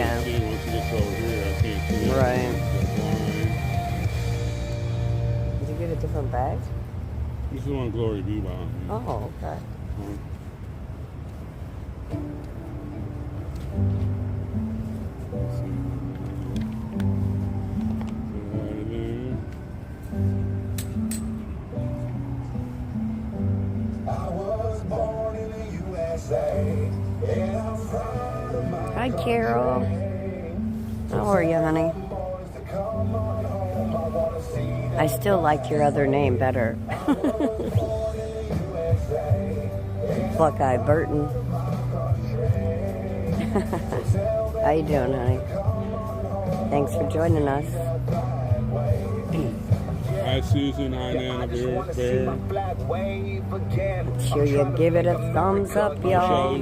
Yeah. See, once it gets over here, I can't see it. Right. The Did you get a different bag? This is one Glory Be behind me. Oh, okay. Hi, Carol. How are you, honey? I still like your other name better. Buckeye Burton. How you doing, honey? Thanks for joining us. Hi, Susan. Hi, Nana Bear. Sure you give it a thumbs up, y'all.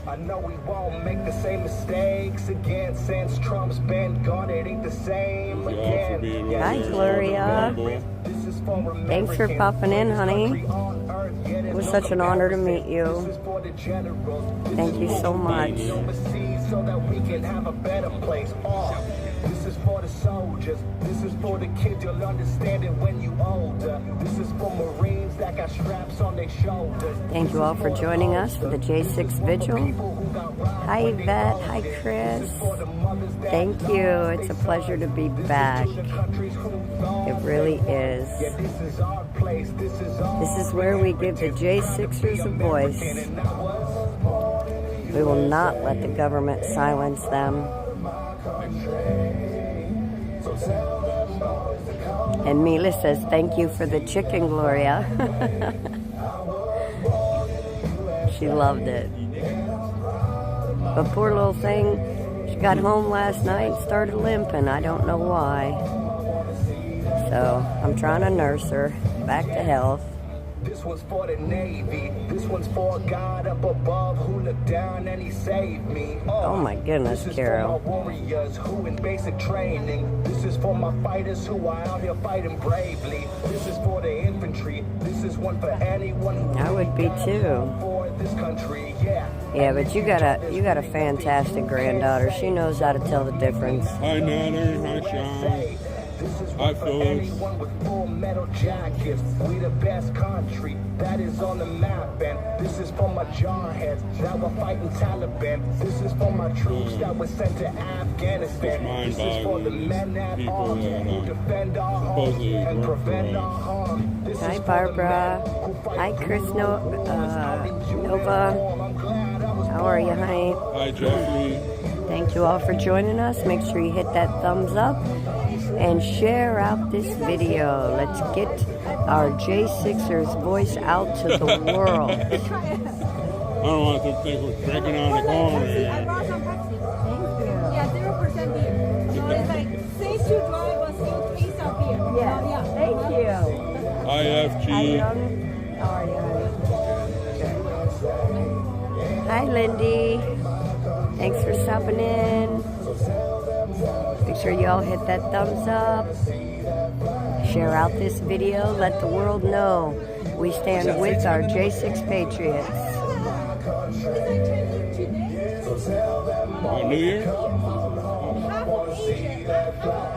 I know we won't make the same mistakes again since Trump's been gone. It ain't the same again. Hi, Gloria. Thanks for popping in, honey. It was such an honor to meet you. Thank you so much. So that we can have a better place. This is for the soldiers. This is for the kids. You'll understand it when you older. This is for Marines that got straps on their shoulders. Thank you all for joining us for the J6 Vigil. Hi, Yvette. Hi, Chris. Thank you. It's a pleasure to be back. It really is. This is where we give the J6ers a voice. We will not let the government silence them. And Mila says, thank you for the chicken, Gloria. She loved it. But poor little thing, she got home last night and started limping. I don't know why. So I'm trying to nurse her back to health. This one's for the Navy. This one's for God up above who looked down and he saved me. Oh my goodness, Carol. This is for my warriors who in basic training. This is for my fighters who are out here fighting bravely. This is for the infantry. This is one for anyone who I would be too. For this country, yeah. Yeah, but you got a fantastic granddaughter. She knows how to tell the difference. Hi, Nana. Hi, Sean. Hi, Phyllis. Anyone with full metal jackets, we the best country that is on the map. And this is for my jarheads that were fighting Taliban. This is for my troops that were sent to Afghanistan. This is for the men at arms who defend our homes and prevent our harm. Hi, Barbara. Hi, Chris Nova. How are you, honey? Hi, Jeffrey. Thank you all for joining us. Make sure you hit that thumbs up and share out this video. Let's get our J6ers voice out to the world. I don't want them to think we're drinking on the corner. I brought some Pepsi. Yeah, 0% beer. So it's like safe to drive but still taste of beer. Yeah, thank you. Hi, FG. How are you, honey? Hi, Lindy. Thanks for stopping in. Make sure you all hit that thumbs up. Share out this video. Let the world know we stand with our J6 Patriots. New Year? Half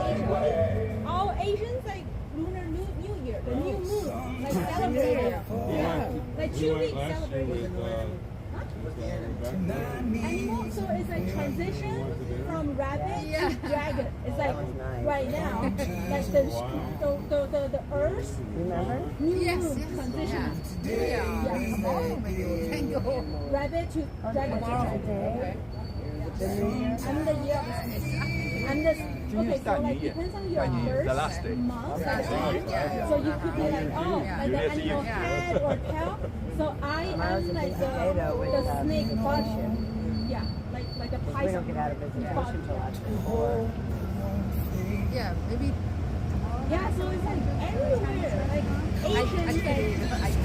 Asian. All Asians like Lunar New Year, the new moon, like celebrated. Yeah. Like 2 weeks celebrated. And also it's like transition from rabbit to dragon. It's like right now, like the Earth, Remember? new moon transition. Rabbit to dragon. I'm the year. I'm the okay. So like depends on your first month. So you could be like like the animal head or tail. So I am like the snake body. Yeah, like the python. We don't get out of visitation till October. Yeah, maybe. Yeah, so it's like everywhere. Like Asians, like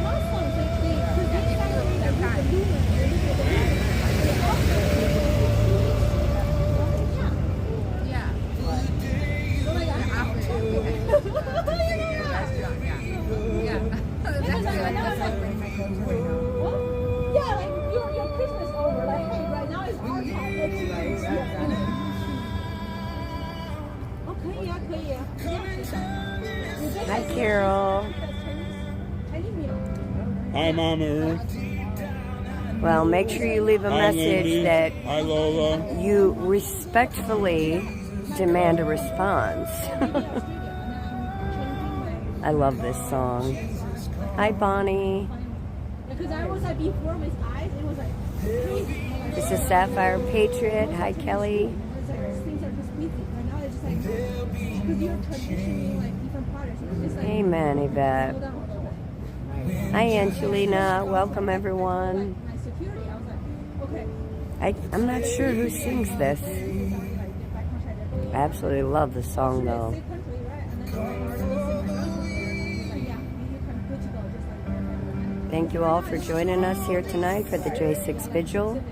Muslims, they celebrate the lunar. Yeah, like your Christmas over. Like, hey, right now is our time. Carol. Hi, Mama Earth. Well, make sure you leave a Hi, message Lindy. that Hi, Lola. you respectfully demand a response. I love this song. Hi, Bonnie. Because I was like before with eyes, it was like This is Sapphire Patriot. Hi, Kelly. things are just busy. Right now it's just like because you're transitioning like different products. It's just like Amen, Yvette. slow down. Hi, Angelina. Welcome, everyone. My security, I was like, okay. I'm not sure who sings this. I absolutely love the song, though. Thank you all for joining us here tonight for the J6 Vigil.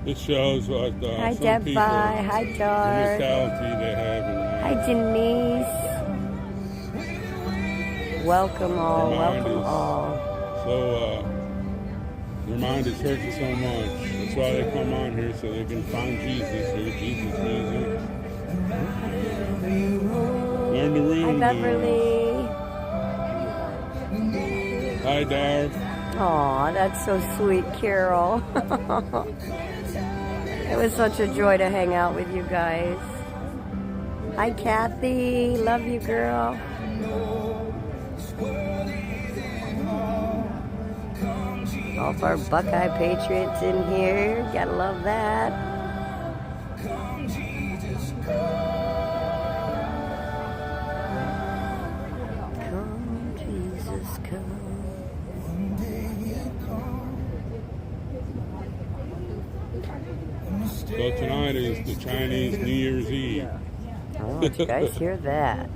It shows what Hi, some Deb. people, Hi, the Jar. mentality they have in Hi, Denise. Welcome all. Welcome all. So, their mind is hurting so much. That's why they come on here, so they can find Jesus, hear Jesus music. Learn the room. Hi, Beverly. Hi, Dar. Aw, that's so sweet, Carol. It was such a joy to hang out with you guys. Hi, Kathy. Love you, girl. All of our Buckeye Patriots in here. Gotta love that. Come, Jesus, come. So tonight is the Chinese New Year's Eve. Oh, did you guys hear that?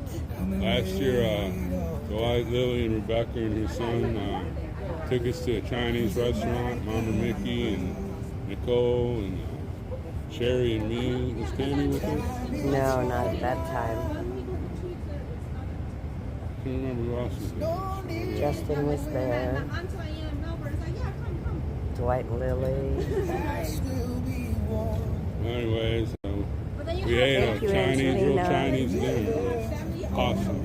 Last year, Dwight, Lily, and Rebecca and her son took us to a Chinese restaurant. Mama Mickey and Nicole and Sherry and me. Was Tammy with us? No, not at that time. I can't remember who else was there. Justin was there. Dwight and Lily. Anyways, we ate Thank a you, Chinese, real Angelina. Chinese dinner. It was awesome.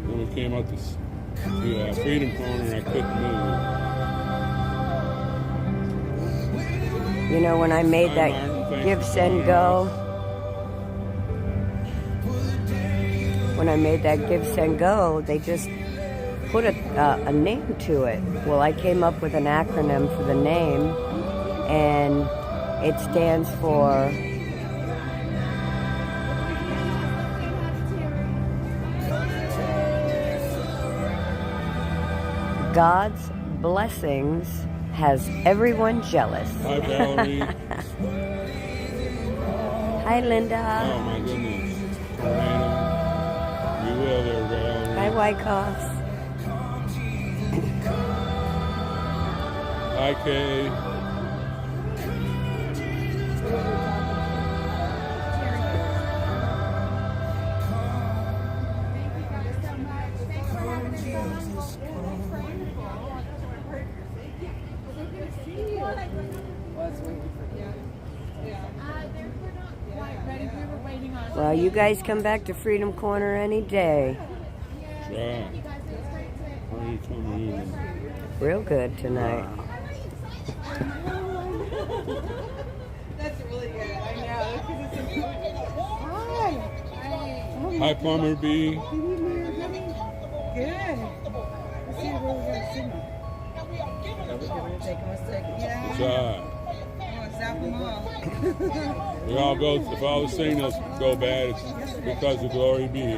Then we came up to Freedom Corner and I couldn't move. You know, when I made that give, send, go, they just put a name to it. Well, I came up with an acronym for the name, and it stands for God's blessings has everyone jealous. Hi, Valerie. Hi, Linda. Oh, my goodness. Tornado. You will there, Valerie. Hi, Wyckoffs. Hi, Kay. Well, you guys come back to Freedom Corner any day. Yeah. How are you coming in? Real good tonight. That's really good. I know. Hi. Hi, Plumber B. Good. Let's see where we're going to sing. Take them a second. Yeah. What's up? Zap them all. We all go, if all the signals go bad, it's because of Glory be.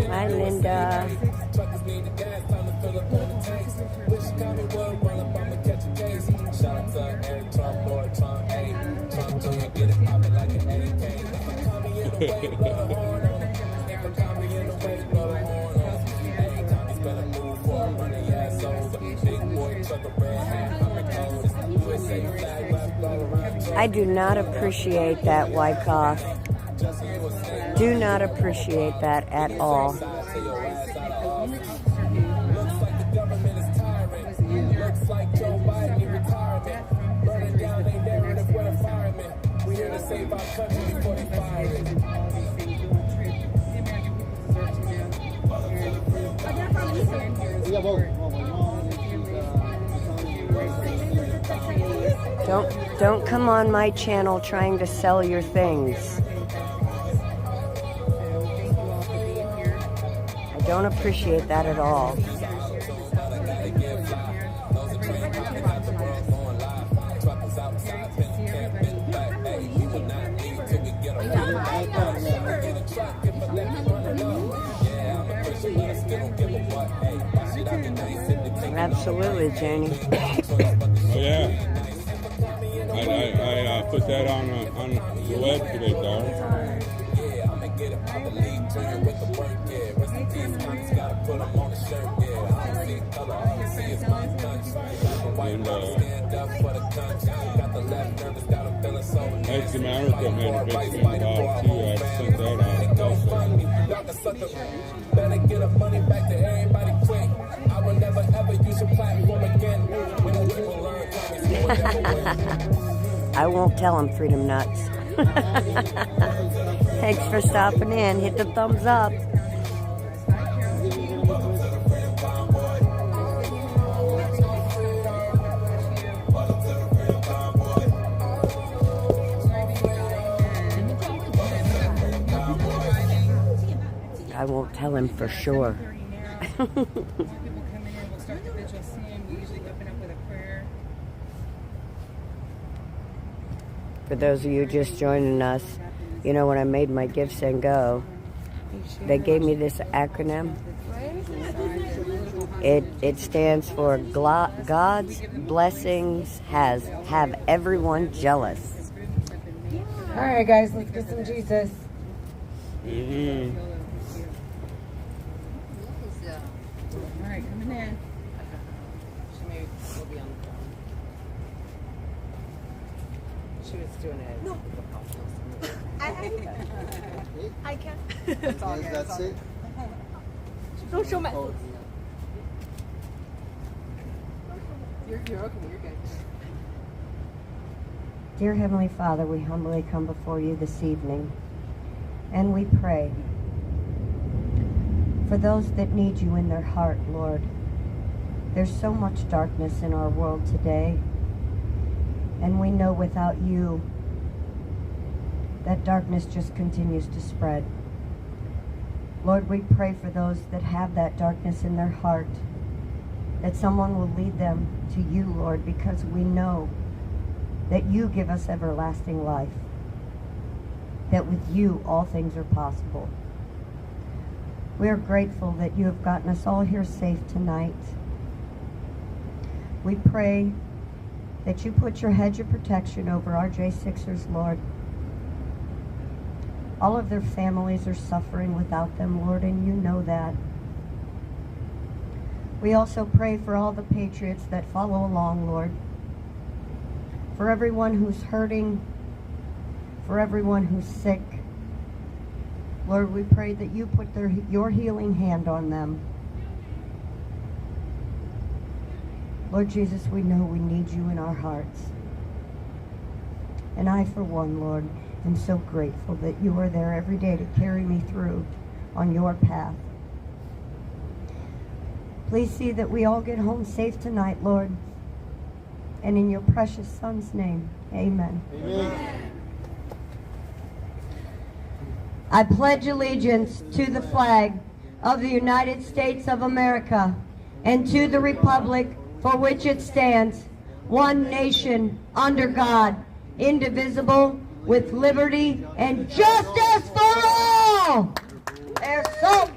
Hi, Linda. I do not appreciate that, Wyckoff. Do not appreciate that at all. Don't come on my channel trying to sell your things. I don't appreciate that at all. Absolutely, Janie. Oh yeah, I put that on the web today, Dar. And Eggs America made a big thing about it too. I sent that out also. Better get up money back to everybody quick. I will never ever use a platform again. We don't people learn. I won't tell them, Freedom Nuts. Thanks for stopping in. Hit the thumbs up. I won't tell him for sure. For those of you just joining us, you know, when I made my Gifts and Go, they gave me this acronym. It stands for God's blessings have everyone jealous. All right, guys, let's get some Jesus. Mm-hmm. All right, coming in. She maybe will be on the phone. She was doing it. No. I can't. It's all good. That's it? Don't show my. You're okay. You're good. Dear Heavenly Father, we humbly come before you this evening, and we pray for those that need you in their heart, Lord. There's so much darkness in our world today, and we know without you, that darkness just continues to spread. Lord, we pray for those that have that darkness in their heart, that someone will lead them to you, Lord, because we know that you give us everlasting life, that with you all things are possible. We are grateful that you have gotten us all here safe tonight. We pray that you put your hedge of protection over our J6ers, Lord. All of their families are suffering without them, Lord, and you know that. We also pray for all the patriots that follow along, Lord. For everyone who's hurting, for everyone who's sick. Lord, we pray that you put your healing hand on them. Lord Jesus, we know we need you in our hearts. And I, for one, Lord, am so grateful that you are there every day to carry me through on your path. Please see that we all get home safe tonight, Lord. And in your precious Son's name, amen. Amen. I pledge allegiance to the flag of the United States of America and to the republic for which it stands, one nation, under God, indivisible, with liberty and justice for all. There's so.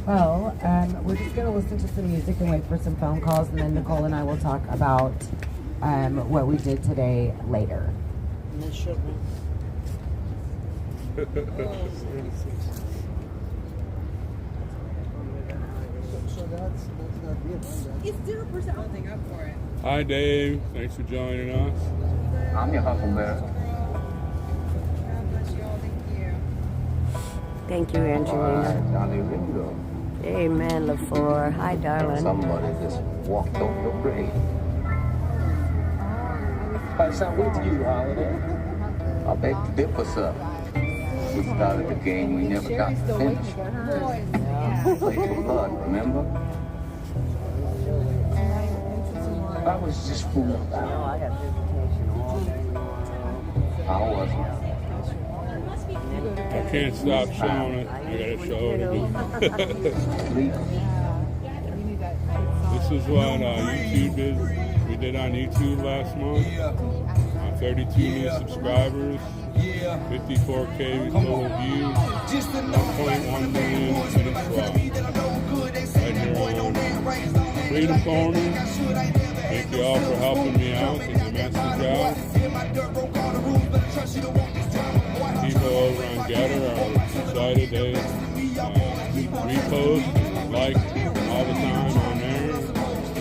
Well, we're just going to listen to some music and wait for some phone calls, and then Nicole and I will talk about what we did today later. It's 0%. Nothing up for it. Hi, Dave. Thanks for joining us. I'm your huckleberry. God bless you all. Thank you. Thank you, Angelina. Johnny Ringo. Amen, LaFleur. Hi, darling. Somebody just walked over your grave. What's up with you, Holiday? I beg to differ, sir. We started the game, we never got to finish. Played for blood, remember? I was just fooling about. I wasn't. I can't stop showing it. I gotta show it again. This is what YouTube did. We did on YouTube last month. 32 new subscribers, 54K total views, 1.1 million minutes watched. Right here on Freedom Corner. Thank you all for helping me out, getting the message out. People over on Getter are excited. They repost, like all the time on there.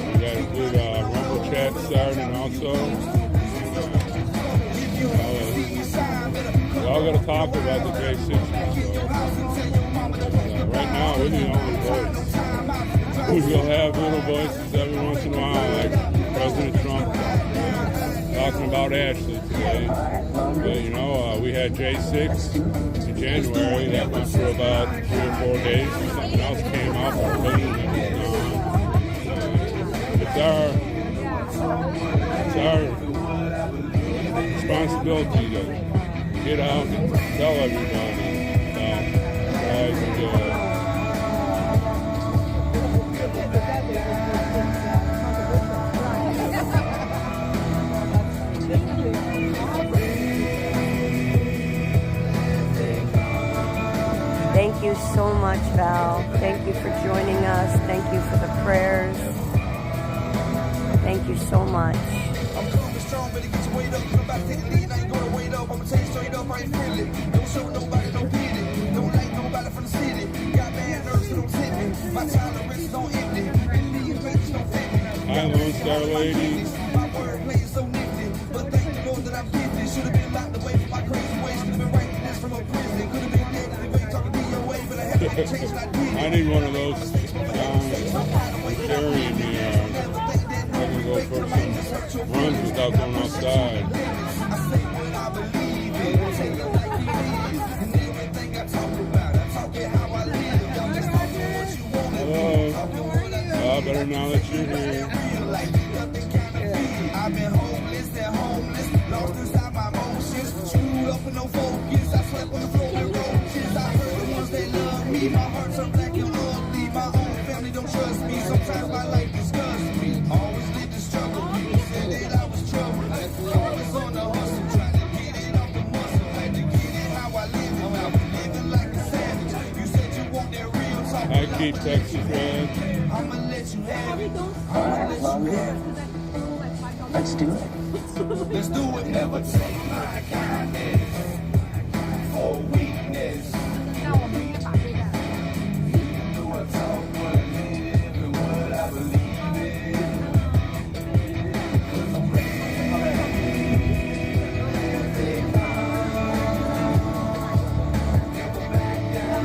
We got a good Rumble chat starting also. We all got to talk about the J6. Right now, we're the only voice. We will have little voices every once in a while, like President Trump talking about Ashley today. But, you know, we had J6 in January. That went for about 3 or 4 days. Something else came out for a million that was gone. It's our responsibility to get out and tell everybody about guys and Thank you so much, Val. Thank you for joining us. Thank you for the prayers. Thank you so much. I'm coming strong, better get your weight up. I'm about to take the lead, I ain't gonna wait up. I'ma tell you straight up, I ain't feeling. Don't show nobody, don't pity. Don't like nobody from the city. Got bad nerves, so don't tip me. My tolerance is on empty. Million pages don't fit me. Hi, Lone Star Lady. My wordplay is so nifty. But thank the Lord that I'm gifted. Should have been locked away from my crazy ways. Could have been writing this from a prison. Could have been dead if they ain't talking DOA. But I had to change and I did it. I need one of those Sherry in the I'm gonna go for some runs without going outside. Hello. Well, better now that you're here. I've been homeless and homeless, lost inside my emotions, screwed up with no focus. I slept on the floor with roaches. I heard the ones that love me. My heart's so black and ugly. My own family don't trust me. Sometimes my life disgusts me. Always lived in struggle. People said that I was trouble. Always on the hustle, trying to get it off the muscle. Had to get it how I live it. I was living like a savage. You said you want that real talk. I keep Texas Red. I'ma let you have it. Let's do it. Let's do it. Never take my kindness for weakness. Do I talk what I live and what I believe in? 'Cause I'm ready. Never back down.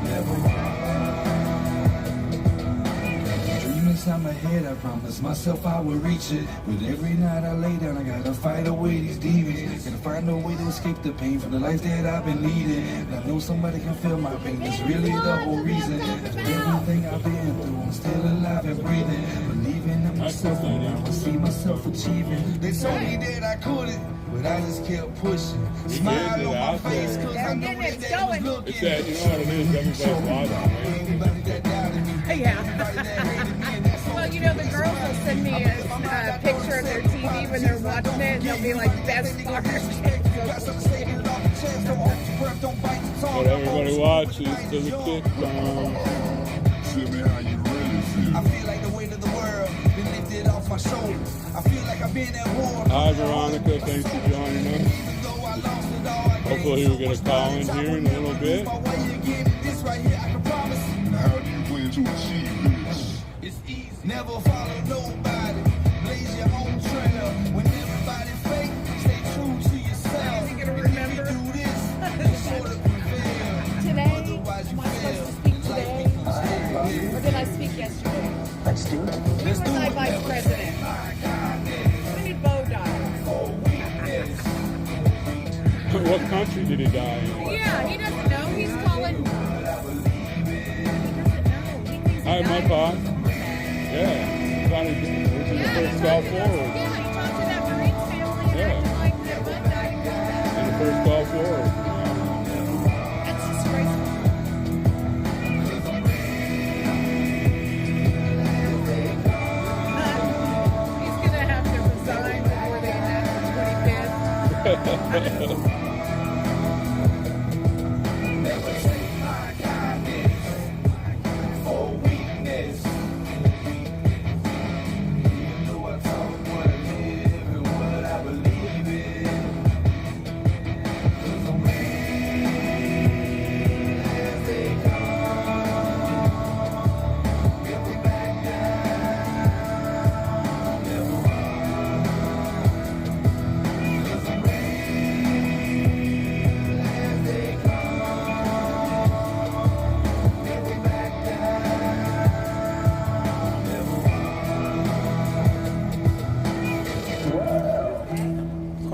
Never inside my head, I promised myself I would reach it. But every night I lay down, I gotta fight away these demons. Gotta find a way to escape the pain from the life that I've been leading. And I know somebody can feel my pain, that's really the whole reason. After everything I've been through, I'm still alive and breathing. Believing in myself and I see myself achieving. They told me that I couldn't, but I just kept pushing. Smile on my face, cause I knew that they was looking. It's that, you know what it is, everybody's watching, right? Anybody that doubted me, Yeah. everybody that hated me, and that's on Well, you know, the girls will send me a picture of their TV when they're watching it, and they'll be like, best part. What everybody watches to the kick drum. I feel like the weight of the world been lifted off my shoulders. I feel like I've been at war. Hi, Veronica. Thanks for joining us. Hopefully we'll get a call in here in a little bit. How do you plan to achieve this? It's easy. Never follow nobody. Blaze your own trail. When everybody fake, stay true to yourself. You're gonna remember do this, you sort of prevail. today. Am I Otherwise you supposed to fail. speak today, or did I speak yesterday? Let's do it. He was my vice president. We need Bo died. What country did he die in? Yeah, he doesn't know. He's calling. He doesn't know. He thinks Hi, he my died. boss. Yeah. Thought he was in the first call forward. Yeah, he talked to that Marine family and Yeah. acted like their butt died. In the first call forward. That's disgraceful. He's gonna have to resign before they enact the 25th.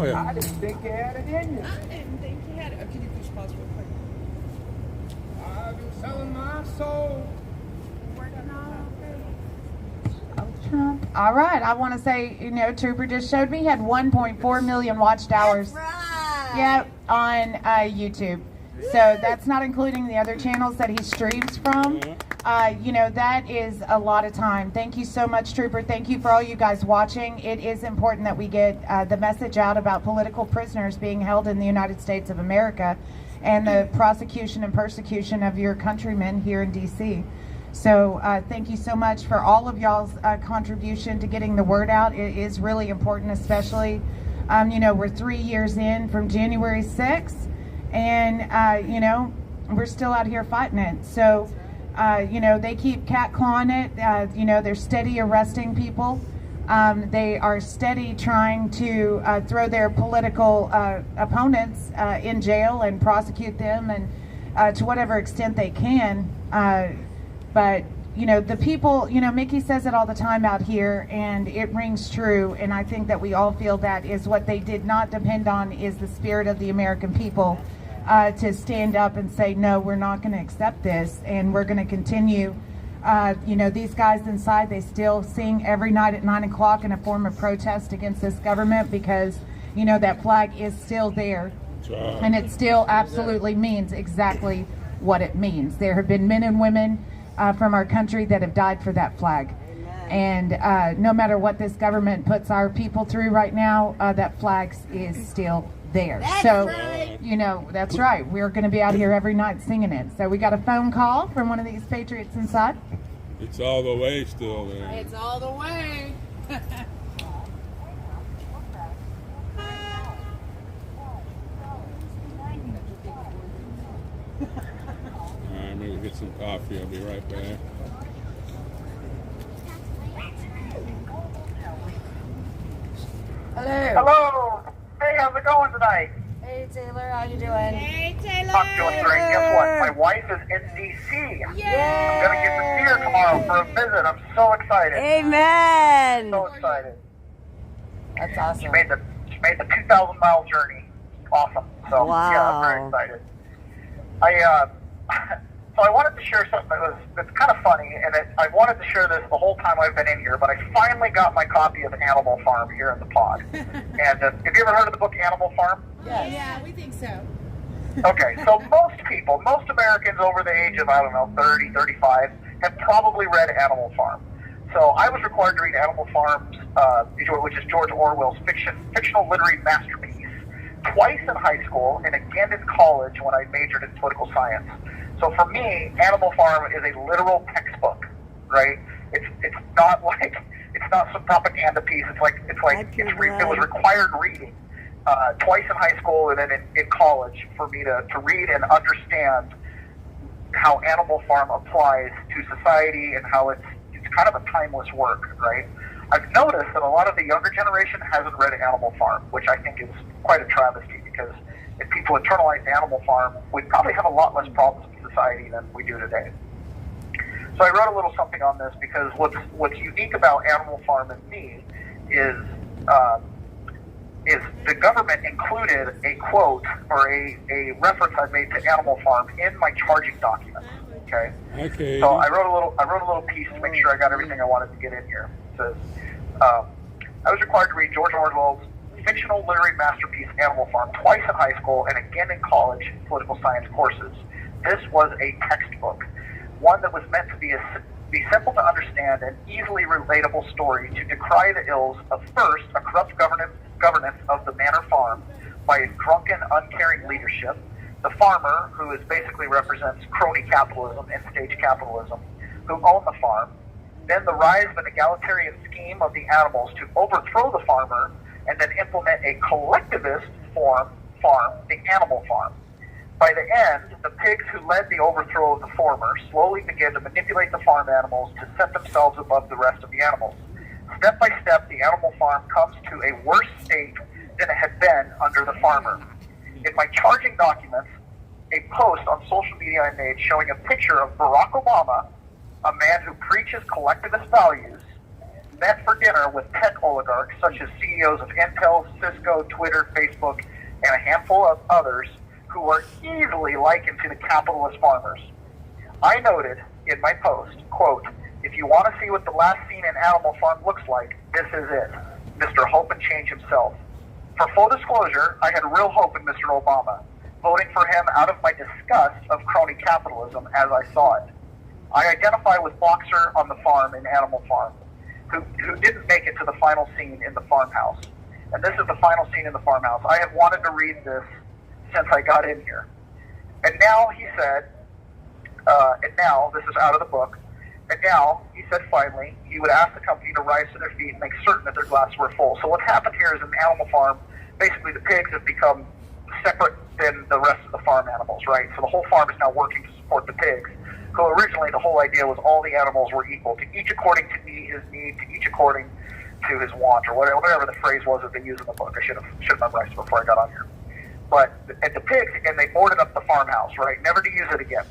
Oh, yeah. I didn't think you had it in you. I didn't think he had it. Oh, can you push pause real quick? I've been selling my soul. Trump. All right, I want to say, you know, Trooper just showed me he had 1.4 million watched hours. Right. Yep, on YouTube. So that's not including the other channels that he streams from. You know, that is a lot of time. Thank you so much, Trooper. Thank you for all you guys watching. It is important that we get the message out about political prisoners being held in the United States of America and the prosecution and persecution of your countrymen here in D.C. So thank you so much for all of y'all's contribution to getting the word out. It is really important, especially, you know, we're 3 years in from January 6th, and, you know, we're still out here fighting it. So, you know, they keep catclawing it. You know, they're steady arresting people. They are steady trying to throw their political opponents in jail and prosecute them, and to whatever extent they can. But, you know, the people, you know, Mickey says it all the time out here, and it rings true, and I think that we all feel that is what they did not depend on is the spirit of the American people to stand up and say, no, we're not going to accept this, and we're going to continue. You know, these guys inside, they still sing every night at 9 o'clock in a form of protest against this government because, you know, that flag is still there, and it still absolutely means exactly what it means. There have been men and women from our country that have died for that flag. And no matter what this government puts our people through right now, that flag is still there. You know, that's right. We're going to be out here every night singing it. So we got a phone call from one of these patriots inside. It's all the way still there. It's all the way. Alright, maybe get some coffee. I'll be right back. Hello. Hello. Hey, how's it going tonight? Hey, Taylor. How you doing? Hey, Taylor. I'm doing great. Guess what? My wife is in D.C. Yay. I'm going to get to see her tomorrow for a visit. I'm so excited. Amen. So excited. That's awesome. She made the 2,000-mile journey. Awesome. So, Wow. yeah, I'm very excited. So I wanted to share something that's kind of funny, and I wanted to share this the whole time I've been in here, but I finally got my copy of Animal Farm here in the pod. And have you ever heard of the book Animal Farm? Yes. Yeah, we think so. Okay, so most Americans over the age of, 30, 35, have probably read Animal Farm. So I was required to read Animal Farm, which is George Orwell's fictional literary masterpiece, twice in high school and again in college when I majored in political science. So for me, Animal Farm is a literal textbook, right? It's not like it's not some propaganda piece. It was required reading twice in high school and then in college for me to read and understand how Animal Farm applies to society and how it's kind of a timeless work, right? I've noticed that a lot of the younger generation hasn't read Animal Farm, which I think is quite a travesty, because if people internalized Animal Farm, we'd probably have a lot less problems in society than we do today. So I wrote a little something on this because what's unique about Animal Farm and me is the government included a quote or a reference I made to Animal Farm in my charging document. Okay. So I wrote a little piece to make sure I got everything I wanted to get in here. It says, I was required to read George Orwell's fictional literary masterpiece Animal Farm twice in high school and again in college political science courses. This was a textbook, one that was meant to be simple to understand and easily relatable story to decry the ills of first a corrupt governance of the manor farm by a drunken, uncaring leadership, the farmer, who basically represents crony capitalism and stage capitalism, who own the farm, then the rise of an egalitarian scheme of the animals to overthrow the farmer and then implement a collectivist farm, the animal farm. By the end, the pigs who led the overthrow of the former slowly began to manipulate the farm animals to set themselves above the rest of the animals. Step by step, the animal farm comes to a worse state than it had been under the farmer. In my charging documents, a post on social media I made showing a picture of Barack Obama, a man who preaches collectivist values, met for dinner with tech oligarchs such as CEOs of Intel, Cisco, Twitter, Facebook, and a handful of others who are easily likened to the capitalist farmers. I noted in my post, quote, "If you want to see what the last scene in Animal Farm looks like, this is it. Mr. Hope and Change himself." For full disclosure, I had real hope in Mr. Obama, voting for him out of my disgust of crony capitalism as I saw it. I identify with Boxer on the farm in Animal Farm, who didn't make it to the final scene in the farmhouse. And this is the final scene in the farmhouse. I have wanted to read this since I got in here. And now, he said, this is out of the book, and now, he said finally, he would ask the company to rise to their feet and make certain that their glasses were full. So what happened here is in Animal Farm, basically the pigs have become separate than the rest of the farm animals, right? So the whole farm is now working to support the pigs. So originally the whole idea was all the animals were equal, to each according to his need, to each according to his want, or whatever the phrase was that they used in the book. I should have memorized it before I got on here. But at the pigs, again, they boarded up the farmhouse, right? Never to use it again.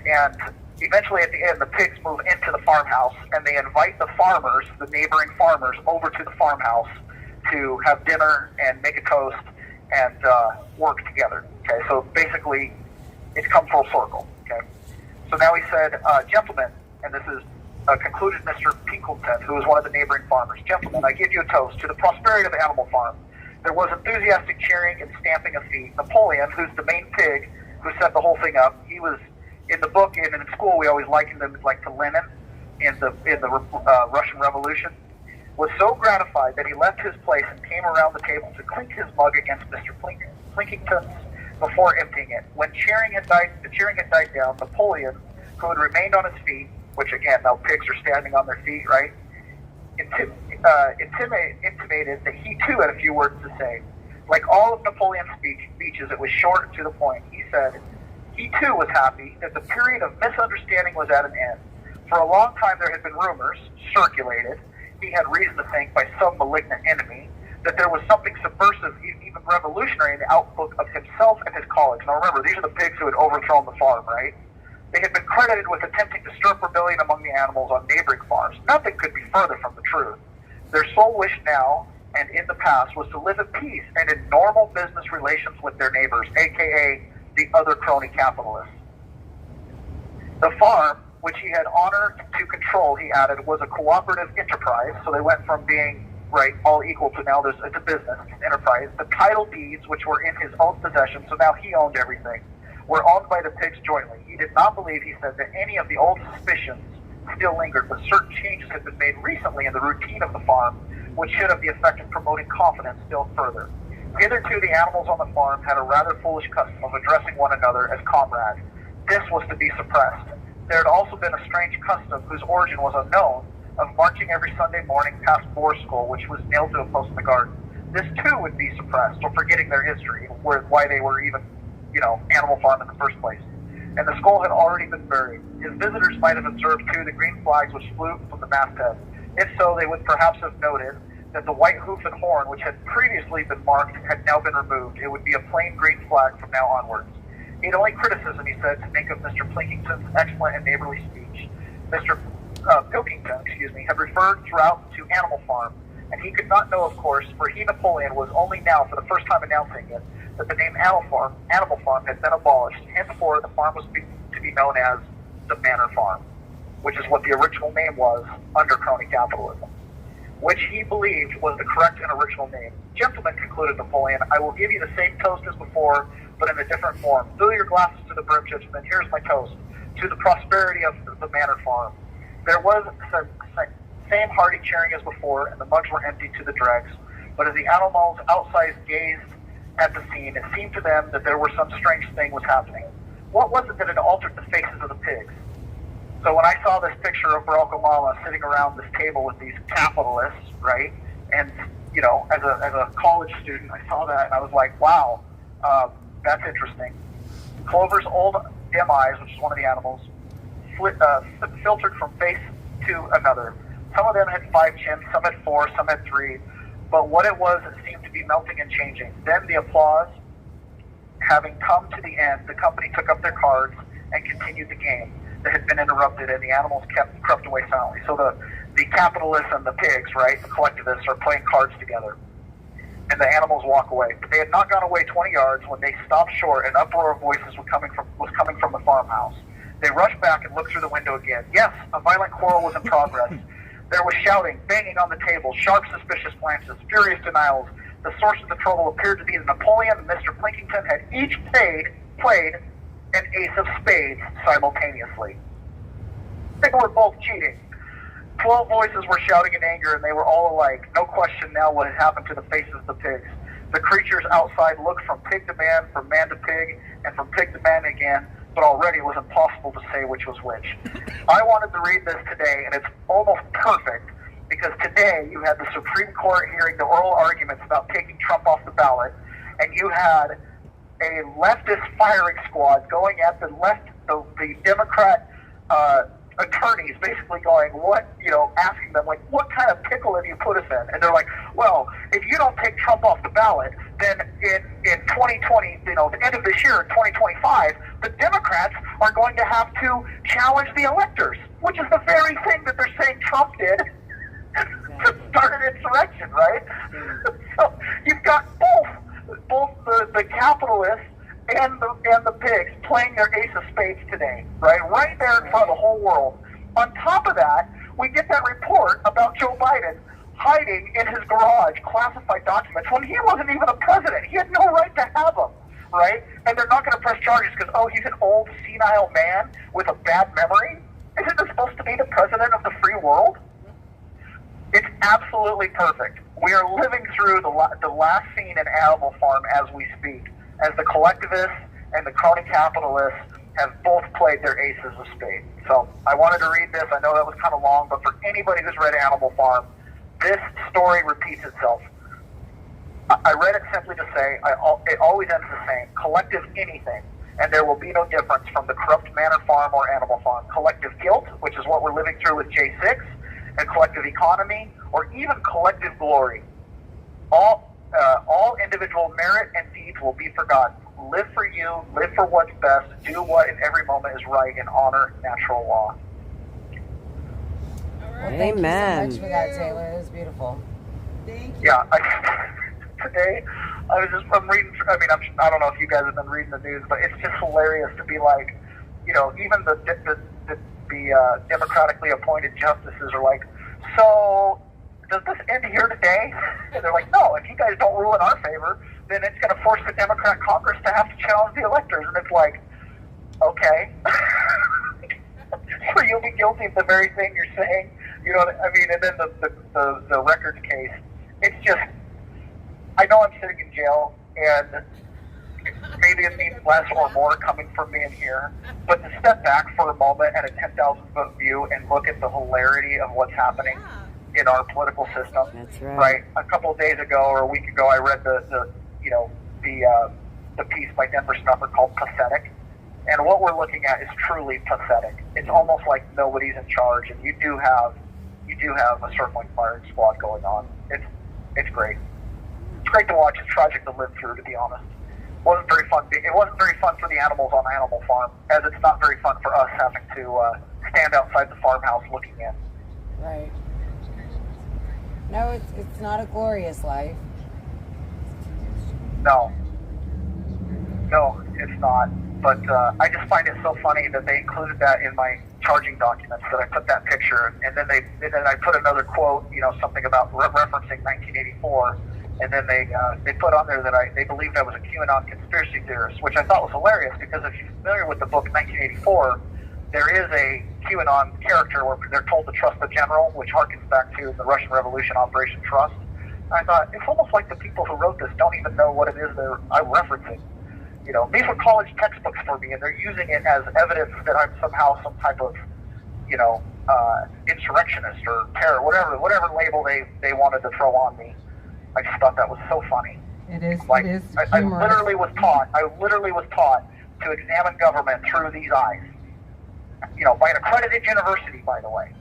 And eventually at the end, the pigs move into the farmhouse and they invite the farmers, the neighboring farmers, over to the farmhouse to have dinner and make a toast and work together. Okay, so basically it's come full circle. Okay, so now he said, gentlemen, and this is concluded Mr. Pinkleton, who is one of the neighboring farmers. Gentlemen, I give you a toast to the prosperity of Animal Farm. There was enthusiastic cheering and stamping of feet. Napoleon, who's the main pig who set the whole thing up, he was in the book and in school. We always likened him like to Lenin in the Russian Revolution. Was so gratified that he left his place and came around the table to clink his mug against Mr. Plinkington's before emptying it. When the cheering had died down, Napoleon, who had remained on his feet, which again now pigs are standing on their feet, right? Intimated that he too had a few words to say. Like all of Napoleon's speeches, it was short and to the point. He said he too was happy that the period of misunderstanding was at an end. For a long time there had been rumors circulated, he had reason to think by some malignant enemy, that there was something subversive, even revolutionary in the outlook of himself and his colleagues. Now remember, these are the pigs who had overthrown the farm, right? They had been credited with attempting to stir up rebellion among the animals on neighboring farms. Nothing could be further from the truth. Their sole wish now, and in the past, was to live in peace and in normal business relations with their neighbors, aka the other crony capitalists. The farm, which he had honored to control, he added, was a cooperative enterprise. So they went from being all equal to now it's a business, it's an enterprise. The title deeds, which were in his own possession, so now he owned everything, were owned by the pigs jointly. He did not believe, he said, that any of the old suspicions still lingered, but certain changes had been made recently in the routine of the farm, which should have the effect of promoting confidence still further. Hitherto, the animals on the farm had a rather foolish custom of addressing one another as comrades. This was to be suppressed. There had also been a strange custom whose origin was unknown of marching every Sunday morning past Boar Skull, which was nailed to a post in the garden. This too would be suppressed, or forgetting their history, why they were even, Animal Farm in the first place. And the skull had already been buried. His visitors might have observed too the green flags which flew from the masthead. If so, they would perhaps have noted that the white hoof and horn, which had previously been marked, had now been removed. It would be a plain green flag from now onwards. He had only criticism, he said, to make of Mr. Plinkington's excellent and neighborly speech. Mr. Pilkington, had referred throughout to Animal Farm, and he could not know, of course, for he, Napoleon, was only now, for the first time announcing it, that the name Animal Farm had been abolished. Henceforth, the farm was to be known as the Manor Farm, which is what the original name was under crony capitalism, which he believed was the correct and original name. Gentlemen, concluded Napoleon, I will give you the same toast as before, but in a different form. Fill your glasses to the brim, gentlemen. Here's my toast. To the prosperity of the Manor Farm. There was the same hearty cheering as before, and the mugs were emptied to the dregs. But as the animals outside gazed at the scene, it seemed to them that there was some strange thing was happening. What was it that had altered the faces of the pigs? So when I saw this picture of Barack Obama sitting around this table with these capitalists, right, and, as a college student, I saw that, and I was like, wow, that's interesting. Clover's old dim eyes, which is one of the animals, filtered from face to another. Some of them had 5 chins, some had 4, some had 3, but what it was, it seemed to be melting and changing. Then the applause, having come to the end, the company took up their cards and continued the game that had been interrupted, and the animals crept away silently. So the capitalists and the pigs, right, the collectivists, are playing cards together, and the animals walk away. But they had not gone away 20 yards when they stopped short. An uproar of voices was coming from the farmhouse. They rushed back and looked through the window again. Yes, a violent quarrel was in progress. There was shouting, banging on the table, sharp, suspicious glances, furious denials. The source of the trouble appeared to be that Napoleon and Mr. Plinkington had each played an ace of spades simultaneously. They were both cheating. 12 voices were shouting in anger, and they were all alike. No question now what had happened to the faces of the pigs. The creatures outside looked from pig to man, from man to pig, and from pig to man again, but already it was impossible to say which was which. I wanted to read this today, and it's almost perfect, because today you had the Supreme Court hearing the oral arguments about taking Trump off the ballot, and you had a leftist firing squad going at the Democrat attorneys, basically going, asking them, what kind of pickle have you put us in? And they're like, well, if you don't take Trump off the ballot, then in 2020, the end of this year, in 2025, the Democrats are going to have to challenge the electors, which is the very thing that they're saying Trump did to start an insurrection, right? So you've got both the capitalists and the pigs playing their ace of spades today, right there in front of the whole world. On top of that, we get that report about Joe Biden hiding in his garage classified documents when he wasn't even a president. He had no right to have them, right? And they're not going to press charges because, he's an old senile man with a bad memory? Isn't this supposed to be the president of the free world? It's absolutely perfect. We are living through the last scene in Animal Farm as we speak, as the collectivists and the crony capitalists have both played their aces of spades. So I wanted to read this. I know that was kind of long, but for anybody who's read Animal Farm, this story repeats itself. I read it simply to say, it always ends the same. Collective anything, and there will be no difference from the corrupt Manor Farm or Animal Farm. Collective guilt, which is what we're living through with J6, and collective economy, or even collective glory. All individual merit and deeds will be forgotten. Live for you, live for what's best, do what in every moment is right, and honor natural law. Well, thank you so much for that, Taylor. It was beautiful. Thank you. Yeah, today I'm reading. I don't know if you guys have been reading the news, but it's just hilarious to be like, even the democratically appointed justices are like, so does this end here today? And they're like, no, if you guys don't rule in our favor, then it's going to force the Democrat Congress to have to challenge the electors. And it's like, okay. you'll be guilty of the very thing you're saying. You know what I mean? And then the records case. It's just, I know I'm sitting in jail, and maybe it means less or more coming from me in here, but to step back for a moment at a 10,000-foot view and look at the hilarity of what's happening in our political system. That's right. Right? A couple of days ago or a week ago, I read the piece by Denver Snuffer called "Pathetic," and what we're looking at is truly pathetic. It's almost like nobody's in charge, and you do have a circling firing squad going on. It's great. It's great to watch. It's tragic to live through, to be honest. It wasn't very fun for the animals on Animal Farm, as it's not very fun for us having to stand outside the farmhouse looking in. Right. No, it's not a glorious life. No, it's not. But I just find it so funny that they included that in my charging documents, that I put that picture, and then I put another quote, something about referencing 1984, and then they put on there that they believed I was a QAnon conspiracy theorist, which I thought was hilarious, because if you're familiar with the book 1984, there is a QAnon character where they're told to trust the general, which harkens back to the Russian Revolution, Operation Trust. And I thought, it's almost like the people who wrote this don't even know what it is I'm referencing. These were college textbooks for me, and they're using it as evidence that I'm somehow some type of, insurrectionist or terror, whatever label they wanted to throw on me. I just thought that was so funny. It is. Like, it is I humorous. literally was taught to examine government through these eyes. By an accredited university, by the way.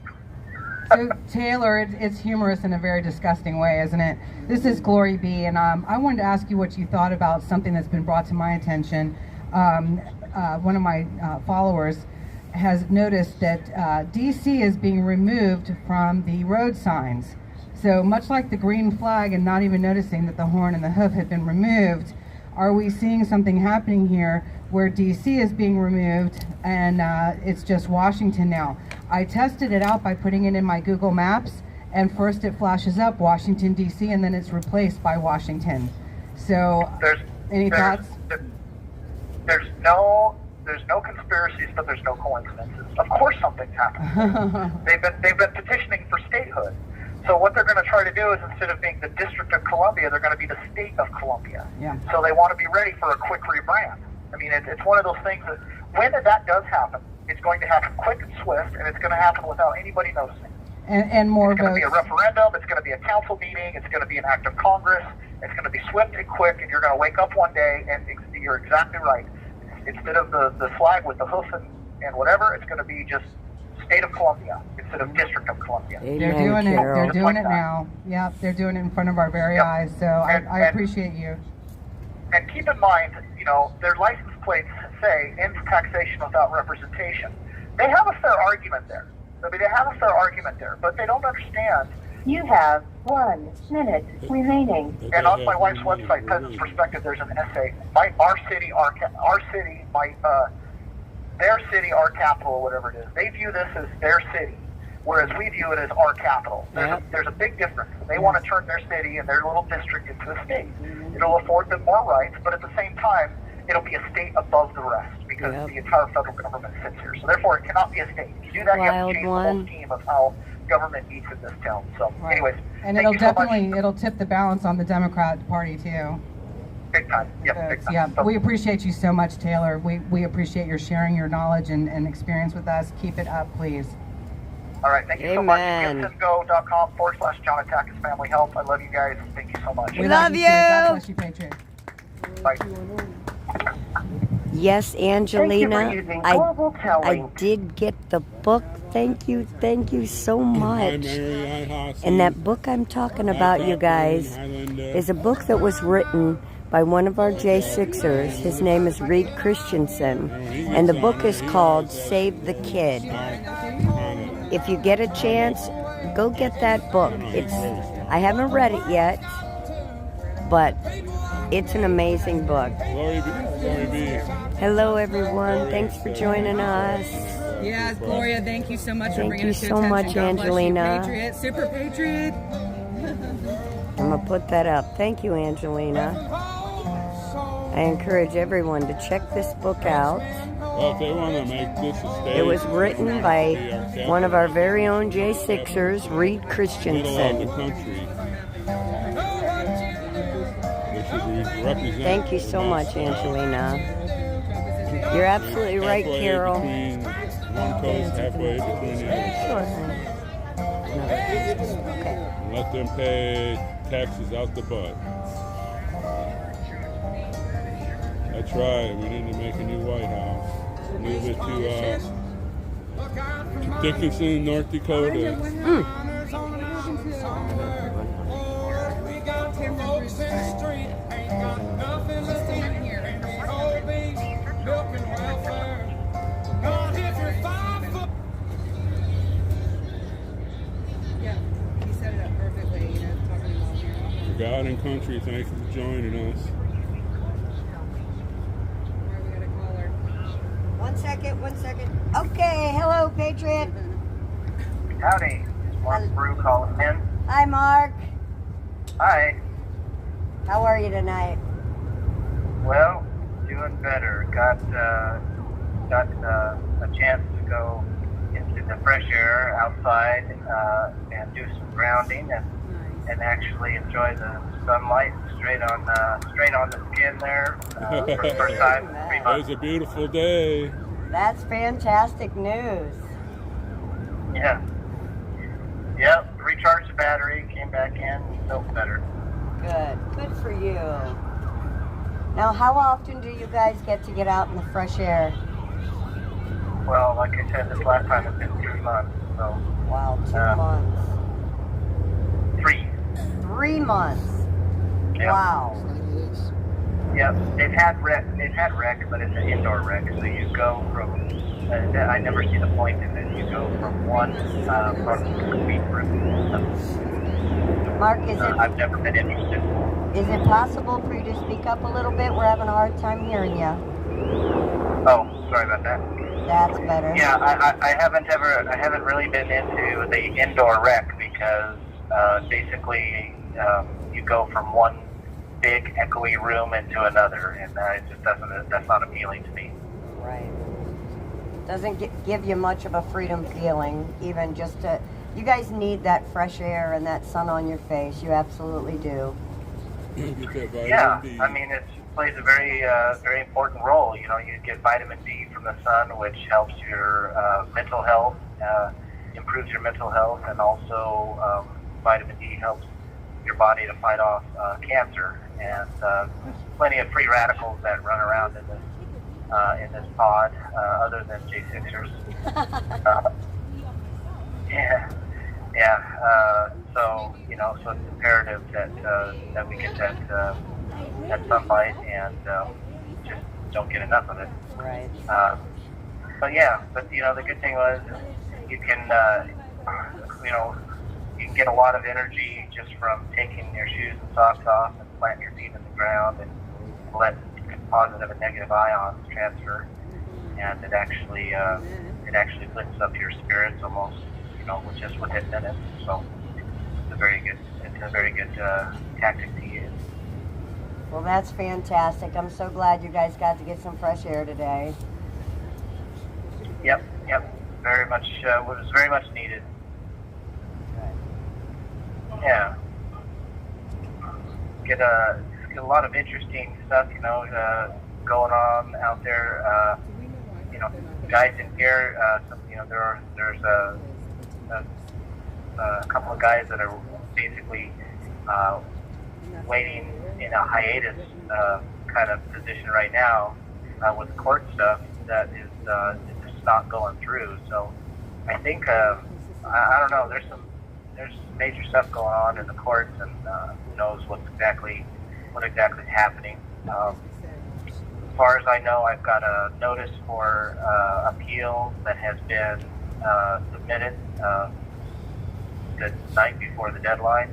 So, Taylor, it's humorous in a very disgusting way, isn't it? This is Glory B, and I wanted to ask you what you thought about something that's been brought to my attention. One of my followers has noticed that D.C. is being removed from the road signs. So much like the green flag and not even noticing that the horn and the hoof had been removed, are we seeing something happening here where D.C. is being removed and it's just Washington now? I tested it out by putting it in my Google Maps, and first it flashes up Washington, D.C., and then it's replaced by Washington. So, any thoughts? There's no conspiracies, but there's no coincidences. Of course something's happened. They've been petitioning for statehood. So what they're going to try to do is, instead of being the District of Columbia, they're going to be the State of Columbia. Yeah. So they want to be ready for a quick rebrand. I mean, it's one of those things that when that does happen, it's going to happen quick and swift, and it's going to happen without anybody noticing. And more votes. It's going to be a referendum. It's going to be a council meeting. It's going to be an act of Congress. It's going to be swift and quick, and you're going to wake up one day, and you're exactly right. Instead of the flag with the hoof and whatever, it's going to be just State of Columbia instead of District of Columbia. Amen, they're doing it. They're doing it that. now. Yep, they're doing it in front of our very eyes. So I appreciate you. And keep in mind, their license plates say ends taxation without representation. They have a fair argument there. I mean, they have a fair argument there, but they don't understand. You have 1 minute remaining. And on my wife's website, Peasant's Perspective, there's an essay. Their city, our capital, or whatever it is. They view this as their city, whereas we view it as our capital. There's a big difference. They want to turn their city and their little district into a state. It'll afford them more rights, but at the same time, it'll be a state above the rest, because the entire federal government sits here. So therefore, it cannot be a state. If you do that, you have to change the whole scheme of how government eats in this town. So, anyways, and it'll tip the balance on the Democrat Party too. Big time. Yep, big time. Yeah, So, we appreciate you so much, Taylor. We appreciate your sharing your knowledge and experience with us. Keep it up, please. all right, thank you so much. GiveSendGo.com/JohnAttackus Family Help. I love you guys. Thank you so much. We love you. God bless you, Patriot. Bye. Yes, Angelina, Thank you for using Global I Telling. did get the book. Thank you so much. And that book I'm talking about, you guys, is a book that was written by one of our J6ers. His name is Reed Christensen, and the book is called Save the Kid. If you get a chance, go get that book. I haven't read it yet, but it's an amazing book. Glory be. Hello, everyone. Thanks for joining us. Yes, Gloria, thank you so much for bringing us to Thank you so much, attention. God bless you, Angelina. Patriot, super patriot. I'm going to put that up. Thank you, Angelina. I encourage everyone to check this book out. Well, if they want to make this a stage, it was written by one of our very own J6ers, Reed middle of Christensen. the country. Which is represent Thank you so much, Angelina. You're absolutely right, halfway Carol. Between one coast, halfway between the other. Sure, honey. Okay. And let them pay taxes out the butt. That's right. We need to make a new White House. Move it to Dickinson, North Dakota. For God and country, thank you for joining us. One second. Okay, hello, Patriot. Howdy. Mark Brew calling in. Hi, Mark. Hi. How are you tonight? Well, doing better. Got a chance to go into the fresh air outside and do some grounding and actually enjoy the sunlight straight on the skin there for the first time in 3 months. It was a beautiful day. That's fantastic news. Yeah. Yep. Recharged the battery, came back in, felt better. Good for you. Now, how often do you guys get to get out in the fresh air? Well, like I said, this last time it's been 3 months, so. Wow, 2 months. 3. 3 months. Yep. Wow. Yep, they've had rec, but it's an indoor rec. So you go from, I never see the point in it. You go from one complete room. Mark, is it? I've never been interested. Is it possible for you to speak up a little bit? We're having a hard time hearing you. Oh, sorry about that. That's better. Yeah, I haven't really been into the indoor rec because basically you go from one big echoey room into another, and that's not appealing to me. Right. Doesn't give you much of a freedom feeling, even just to. You guys need that fresh air and that sun on your face. You absolutely do. Yeah, I mean it plays a very very important role. You know, you get vitamin D from the sun, which helps your mental health, improves your mental health, and also vitamin D helps your body to fight off cancer. And there's plenty of free radicals that run around in this pod, other than J6ers. So so it's imperative that we get that sunlight and just don't get enough of it. Right. But the good thing was you can you can get a lot of energy just from taking your shoes and socks off and planting your feet in the ground and let positive and negative ions transfer, and it actually lifts up your spirits almost, with just within minutes. So it's a very good tactic to use. Well, that's fantastic. I'm so glad you guys got to get some fresh air today. Yep. Very much was very much needed. Yeah. Get a lot of interesting stuff, going on out there. Guys in here. There's a couple of guys that are basically waiting in a hiatus kind of position right now with court stuff that is just not going through. So I think I don't know. There's major stuff going on in the courts, and who knows what exactly is happening. As far as I know, I've got a notice for appeal that has been submitted the night before the deadline,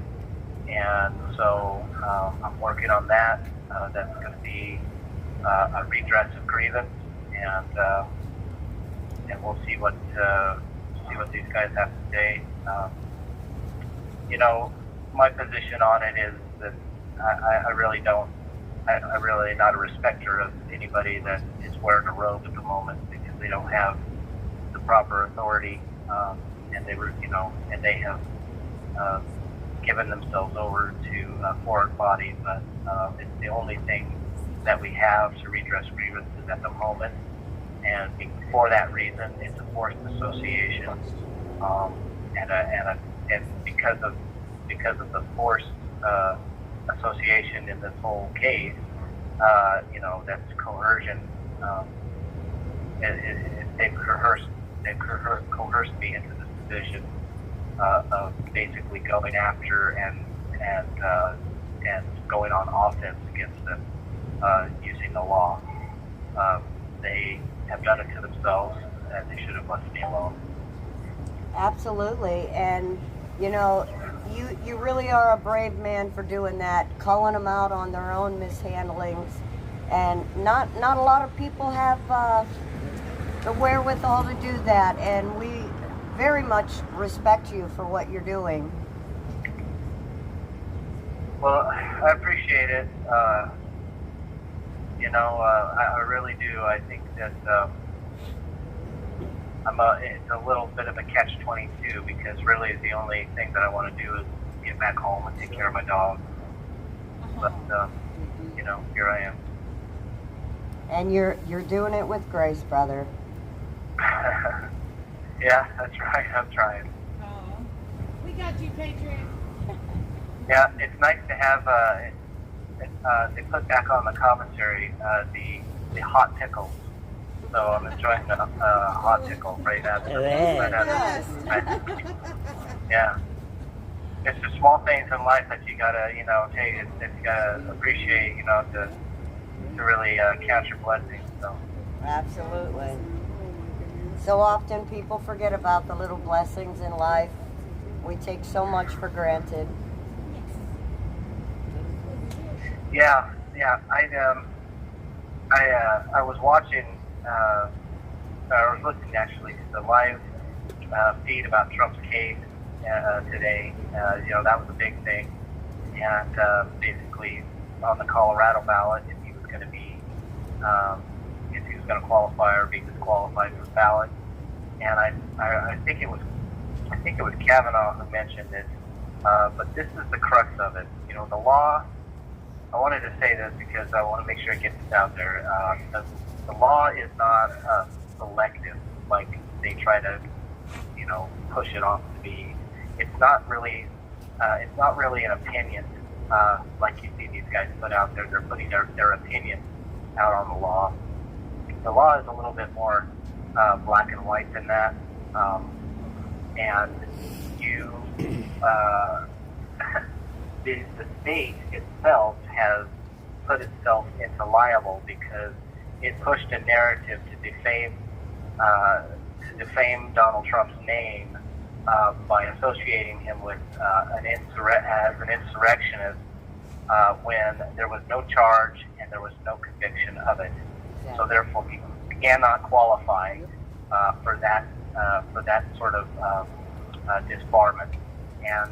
and so I'm working on that. That's going to be a redress of grievance, and we'll see what these guys have to say. My position on it is that I really don't I'm really not a respecter of anybody that is wearing a robe at the moment because they don't have the proper authority, and they were, and they have given themselves over to a foreign body. But it's the only thing that we have to redress grievances at the moment, and for that reason, it's a forced association, and because of the forced association in this whole case, that's coercion. They've coerced me into this position of basically going after and going on offense against them using the law. They have done it to themselves, and they should have left me alone. Absolutely, and you really are a brave man for doing that, calling them out on their own mishandlings, and not a lot of people have the wherewithal to do that, and we very much respect you for what you're doing. Well, I appreciate it. I really do. I think that it's a little bit of a catch-22 because really the only thing that I want to do is get back home and take care of my dog. But here I am. And you're doing it with grace, brother. Yeah, that's right. I'm trying. Oh, we got you, Patriot. Yeah, it's nice to have. They put back on the commissary the hot pickles. So I'm enjoying the hot tickle right now. Yeah. It's the small things in life that you gotta, take it, that you gotta appreciate, to really count your blessings. So. Absolutely. So often people forget about the little blessings in life. We take so much for granted. Yeah. I was watching. I was listening actually to the live feed about Trump's case today. That was a big thing, and basically on the Colorado ballot, if he was going to be, if he was going to qualify or be disqualified for the ballot, and I think it was Kavanaugh who mentioned it, but this is the crux of it. The law. I wanted to say this because I want to make sure I get this out there. The law is not selective, like they try to, push it off to be. It's not really an opinion, like you see these guys put out there. They're putting their opinion out on the law. The law is a little bit more black and white than that, and you. The state itself has put itself into liable because it pushed a narrative to defame Donald Trump's name by associating him with as an insurrectionist when there was no charge and there was no conviction of it. Exactly. So therefore, he cannot qualify for that sort of disbarment, and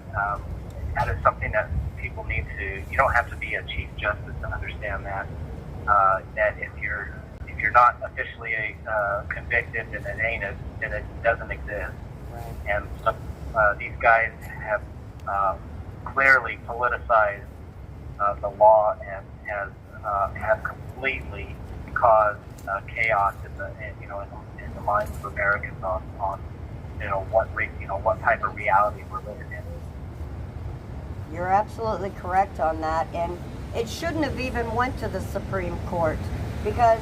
that is something that people need to. You don't have to be a chief justice to understand that. That if you're not officially convicted, then it doesn't exist. Right. And so, these guys have clearly politicized the law and have completely caused chaos in the minds of Americans on what type of reality we're living in. You're absolutely correct on that, and it shouldn't have even went to the Supreme Court because,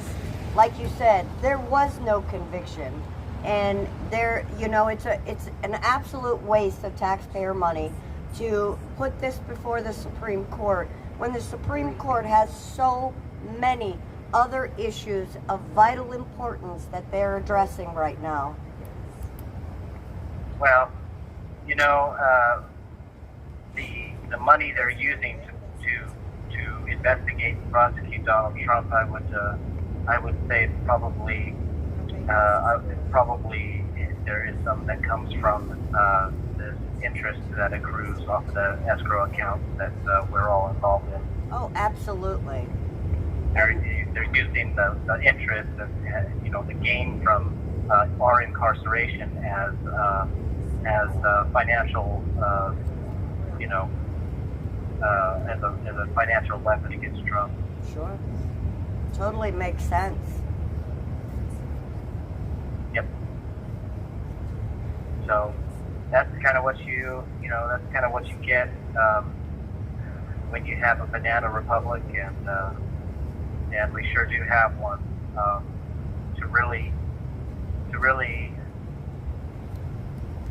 like you said, there was no conviction, and it's an absolute waste of taxpayer money to put this before the Supreme Court when the Supreme Court has so many other issues of vital importance that they're addressing right now. Well, the money they're using to investigate and prosecute Donald Trump, I would say probably there is some that comes from this interest that accrues off of the escrow accounts that we're all involved in. Oh, absolutely. they're using the interest and the gain from our incarceration as financial as a financial weapon against Trump. Sure. Totally makes sense. Yep. So that's kind of what you get when you have a banana republic, and we sure do have one. To really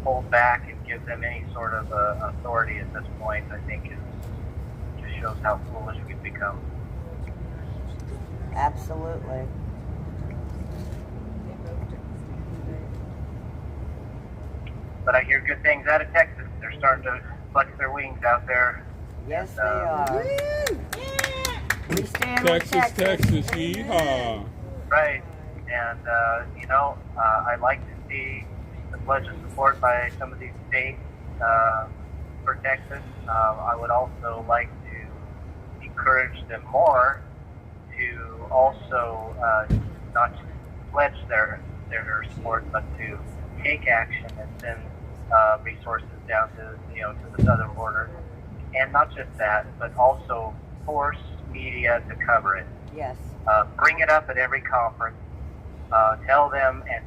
hold back and give them any sort of authority at this point, I think just shows how foolish we've become. Absolutely. But I hear good things out of Texas. They're starting to flex their wings out there. Yes, they are. We stand with Texas, yeehaw. Right. And, I'd like to see the pledge of support by some of these states for Texas. I would also like to encourage them more to also not to pledge their support, but to take action and send resources down to the southern border, and not just that, but also force media to cover it. Yes. Bring it up at every conference. Tell them and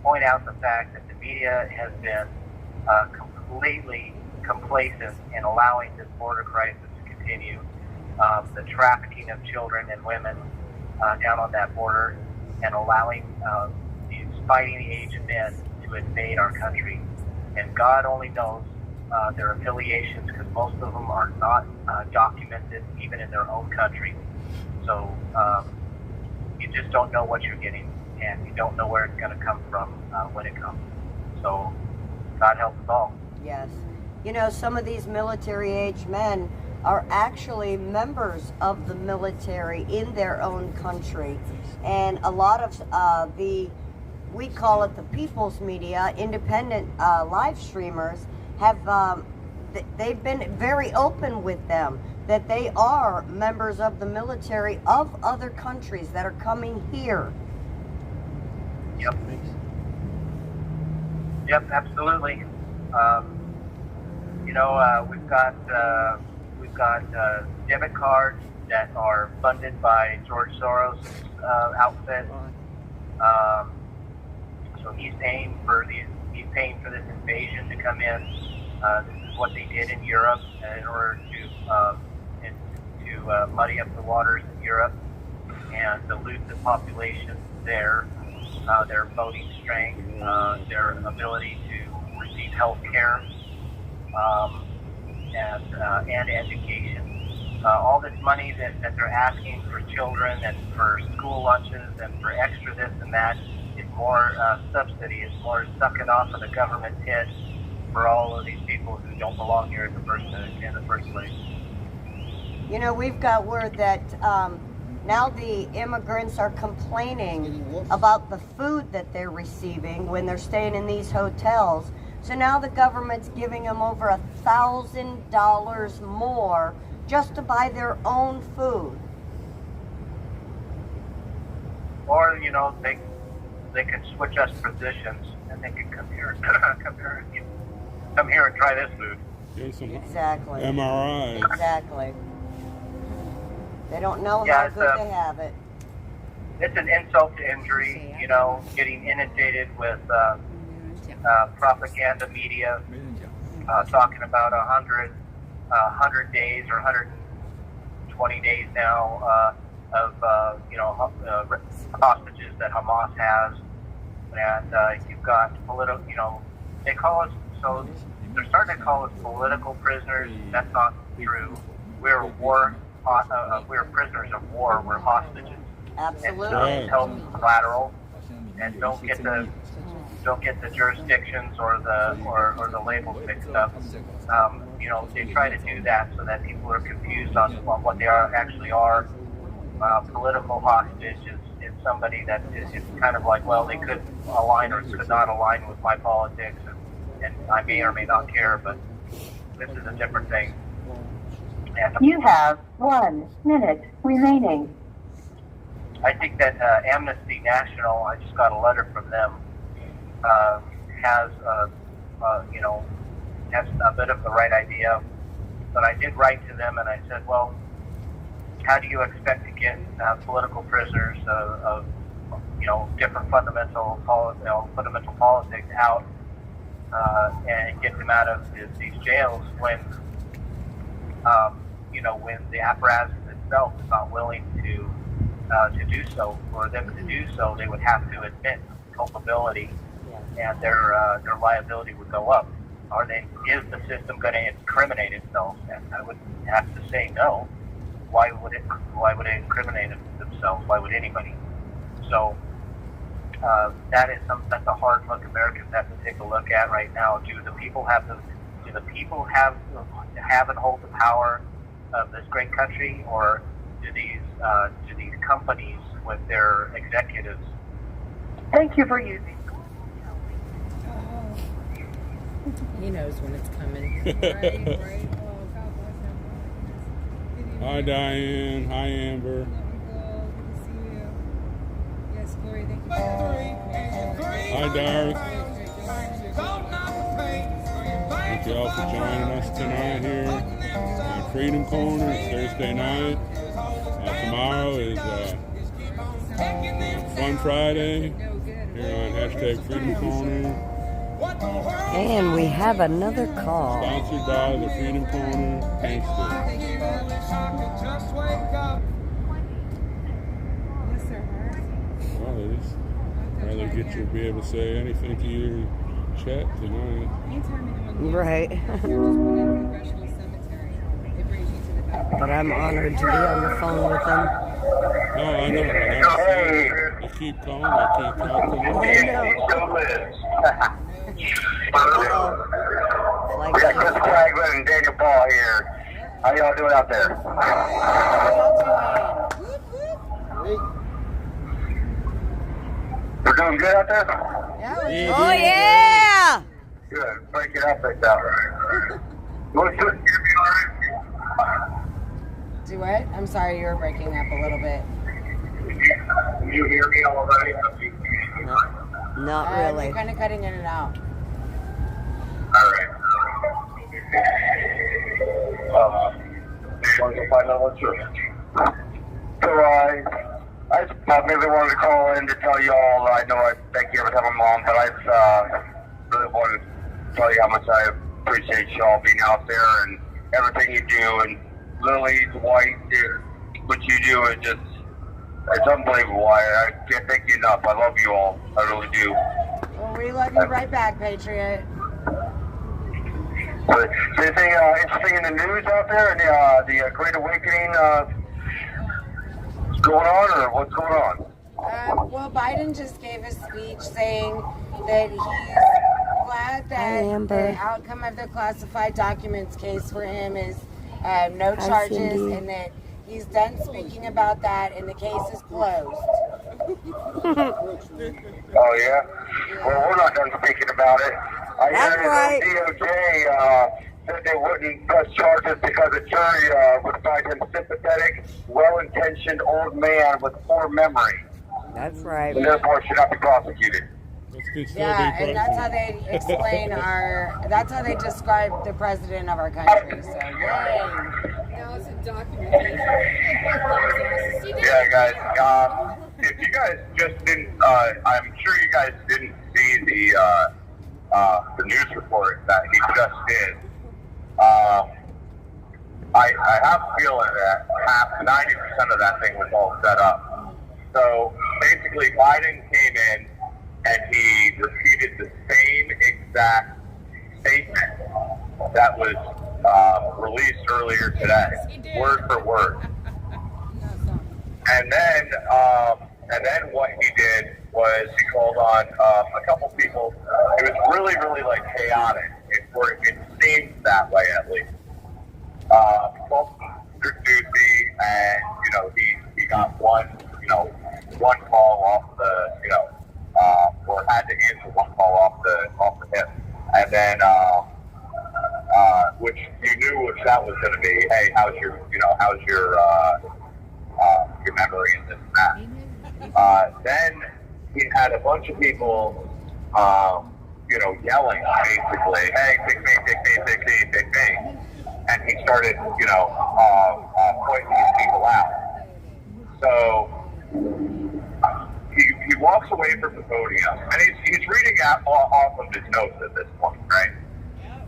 point out the fact that the media has been completely complacent in allowing this border crisis to continue. The trafficking of children and women down on that border, and allowing these fighting-age men to invade our country. And God only knows their affiliations, because most of them are not documented even in their own country. So you just don't know what you're getting, and you don't know where it's going to come from when it comes. So God help us all. Yes. Some of these military-age men are actually members of the military in their own country. And a lot of we call it the people's media, independent live streamers, have they've been very open with them that they are members of the military of other countries that are coming here. Yep. Yep, absolutely. We've got debit cards that are funded by George Soros' outfit. So he's paying for this invasion to come in. This is what they did in Europe in order to muddy up the waters in Europe and dilute the population there, their voting strength, their ability to receive health care, and education. All this money that they're asking for children and for school lunches and for extra this and that is more subsidy, is more sucking off of the government tit for all of these people who don't belong here in the first place. We've got word that now the immigrants are complaining about the food that they're receiving when they're staying in these hotels. So now the government's giving them over $1,000 more just to buy their own food. Or, they could switch us positions and they could come here and try this food. Exactly. MRI. Exactly. They don't know how good they have it. It's an insult to injury, getting inundated with propaganda media talking about 100 days or 120 days now of hostages that Hamas has, and you've got political. They call us they're starting to call us political prisoners. That's not true. We're we're prisoners of war. We're hostages. Absolutely. And held collateral, and don't get the jurisdictions or the labels mixed up. They try to do that so that people are confused on what they actually are. Political hostage is somebody that is kind of like, well, they could align or could not align with my politics, and I may or may not care, but this is a different thing. You have 1 minute remaining. I think that Amnesty International, I just got a letter from them, has has a bit of the right idea. But I did write to them and I said, well, how do you expect to get political prisoners of different fundamental politics out and get them out of these jails when when the apparatus itself is not willing to do so. For them to do so, they would have to admit culpability, and their liability would go up. Is the system going to incriminate itself? And I would have to say no. Why would it incriminate themselves? Why would anybody? So that's a hard look Americans have to take a look at right now. Do the people have and hold the power of this great country, or do these companies with their executives? Thank you for using. He knows when it's coming. Right. Oh, God bless him. Hi, Diane. Hi, Amber. Good to see you. Yes, Glory, thank you. Hi, Darth. Thank you all for joining us tonight here on Freedom Corner. It's Thursday night. Tomorrow is Fun Friday here on #Freedom Corner. And we have another call. Sponsored by the Freedom Corner Gangster. Well, at least I'd rather get you to be able to say anything to your chat tonight. Right. But I'm honored to be on the phone with them. No, I know. You keep calling, I keep talking. I know. We got Chris Flagler and Daniel Paul here. How y'all doing out there? We're doing good out there? Oh, yeah! Good. Break it up like that. You want to hear me all right? Do what? I'm sorry, you were breaking up a little bit. Can you hear me all right? Not really. You're kind of cutting in and out. All right. Want to find out what's yours? So I just maybe wanted to call in to tell you all. I know I thank you every time I'm on, but I just really wanted to tell you how much I appreciate you all being out there and everything you do. And Lily, Dwight, what you do is it's unbelievable. I can't thank you enough. I love you all. I really do. Well, we love you right back, Patriot. So, anything interesting in the news out there? And the Great Awakening going on, or what's going on? Well, Biden just gave a speech saying that he's glad that the outcome of the classified documents case for him is no charges, and that he's done speaking about that, and the case is closed. Oh, yeah? Well, we're not done speaking about it. I heard the DOJ said they wouldn't press charges because the jury would find him sympathetic, well-intentioned old man with poor memory. That's right. And therefore should not be prosecuted. Yeah, and that's how they explain that's how they describe the president of our country. So, yay. Now it's a documentation. Yeah, guys. If you guys just didn't, I'm sure you guys didn't see the news report that he just did. I have a feeling that 90% of that thing was all set up. So basically, Biden came in and he repeated the same exact statement that was released earlier today, word for word. And then what he did was he called on a couple people. It was really, really like chaotic. It seemed that way at least. Called Ducey, and he got one call off the or had to answer one call off the hip, and then which you knew what that was going to be. Hey, how's your memory and this and that? Then he had a bunch of people, yelling basically, "Hey, pick me, pick me, pick me, pick me," and he started, pointing these people out. So he walks away from the podium, and he's reading out off of his notes at this point, right?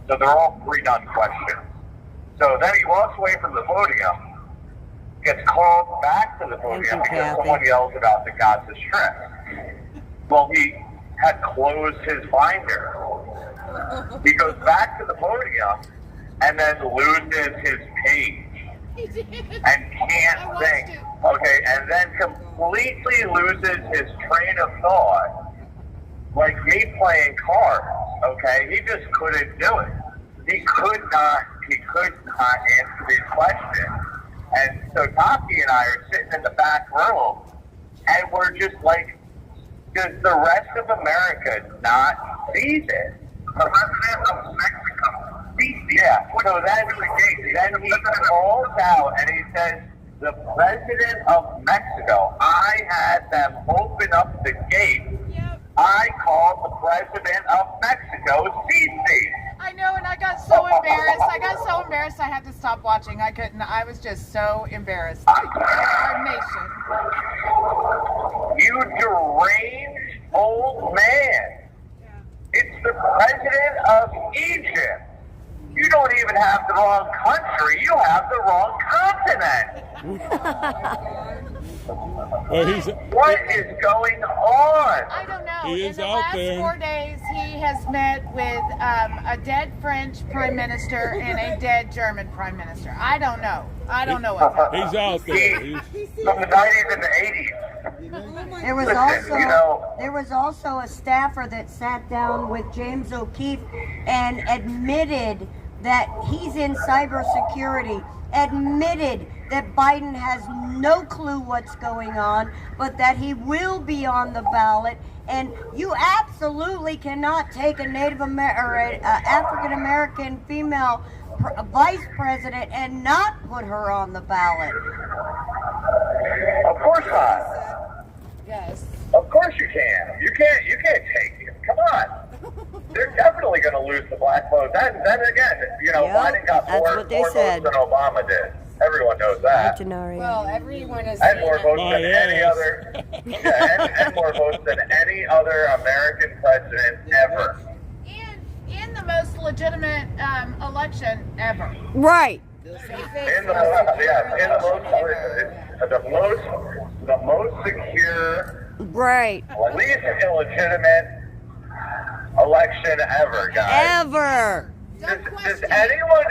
So they're all pre-done questions. So then he walks away from the podium, gets called back to the podium because someone yells about the Gaza Strip. Well, he had closed his binder. He goes back to the podium and then loses his page and can't think. Okay, and then completely loses his train of thought, like me playing cards. Okay, he just couldn't do it. He could not answer these questions. And so Taki and I are sitting in the back room, and we're just like, does the rest of America not see this? The president of Mexico sees this. Yeah, so then he calls out and he says, the president of Mexico, I had them open up the gate. I called the president of Mexico CC. I know, and I got so embarrassed. I had to stop watching. I couldn't. I was just so embarrassed. Our nation. You deranged old man. It's the president of Egypt. You don't even have the wrong country. You have the wrong continent. What is going on? I don't know. He is in the out last there. 4 days, he has met with a dead French prime minister and a dead German prime minister. I don't know. What's happening. He's out there. From the 90s and the 80s. There was also a staffer that sat down with James O'Keefe and admitted that he's in cybersecurity, admitted that Biden has no clue what's going on, but that he will be on the ballot. And you absolutely cannot take a African American female vice president and not put her on the ballot. Of course not. Yes. Of course you can. You can't take it. Come on. They're definitely going to lose the black vote. Then again, Biden got more votes than Obama did. Everyone knows that. Well, everyone is. And more votes than any other. and more votes than any other American president ever. And in the most legitimate election ever. Right. The most secure, right, least illegitimate election ever, guys. Ever. Does anyone?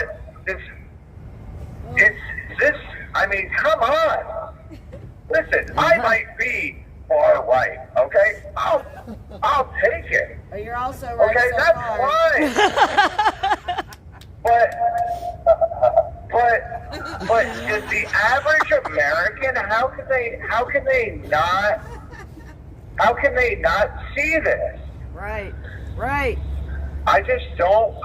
I mean, come on. Listen, I might be far right. Okay, I'll take it. But you're also right. Okay, so that's fine. But is the average American? How can they not see this? Right. I just don't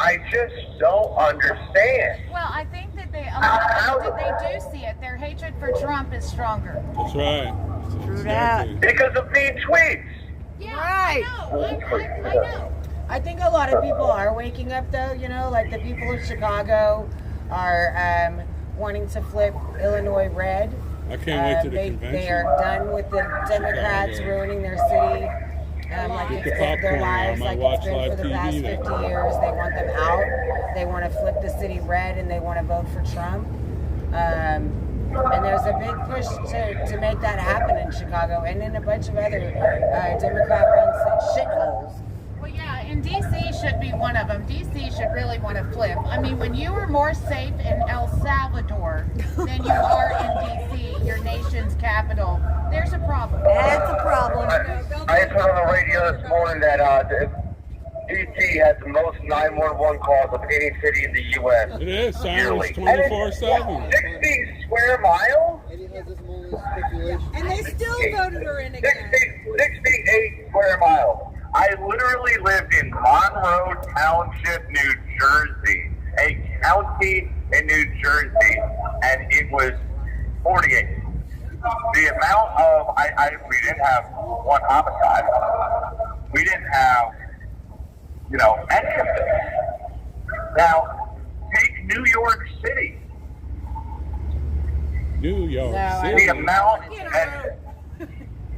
understand. Well, I think that they do see it. Their hatred for Trump is stronger. That's right. True that. Because of mean tweets. Yeah, right. I know. I think a lot of people are waking up, though. Like the people of Chicago are wanting to flip Illinois red. I can't wait to the convention. They are done with the Democrats ruining their city. Like it's been their lives, like it's been for the past 50 years. They want them out. They want to flip the city red, and they want to vote for Trump. And there's a big push to make that happen in Chicago and in a bunch of other Democrat-run shitholes. Well, yeah, and D.C. should be one of them. D.C. should really want to flip. I mean, when you are more safe in El Salvador than you are in D.C., your nation's capital, there's a problem. That's a problem. I heard on the radio this morning that D.C. has the most 911 calls of any city in the U.S. It is, sirens 24/7. 60 square miles? And they still voted her in again. 68 square miles. I literally lived in Monroe Township, New Jersey, a county in New and it was 48. The amount of, we didn't have one homicide. We didn't have, any of this. Now, take New York City. New York City. The amount,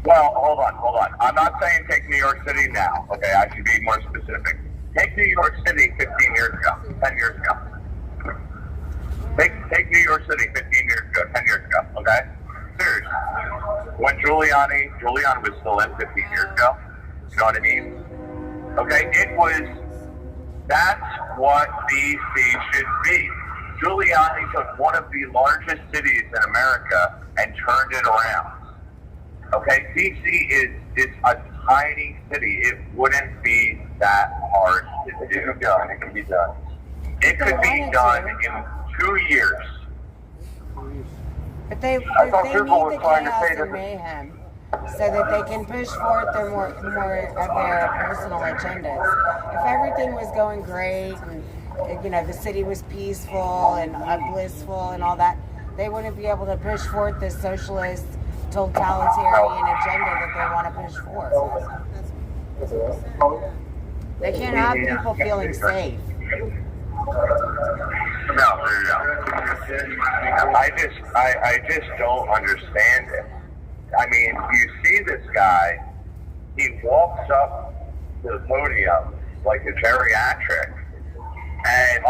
well, hold on. I'm not saying take New York City now. Okay, I should be more specific. Take New York City 15 years ago, 10 years ago. Take New York City 15 years ago, 10 years ago, okay? Seriously. When Giuliani was still in 15 years ago, you know what I mean? Okay, that's what DC should be. Giuliani took one of the largest cities in America and turned it around. Okay, DC is a tiny city. It wouldn't be that hard to do. It can be done. It could be done in 2 years. But they need the chaos and mayhem so that they can push forth their more of their personal agendas. If everything was going great and the city was peaceful and blissful and all that, they wouldn't be able to push forth this socialist totalitarian agenda that they want to push forth. They can't have people feeling safe. No. I just don't understand it. I mean, you see this guy, he walks up to the podium like a geriatric, and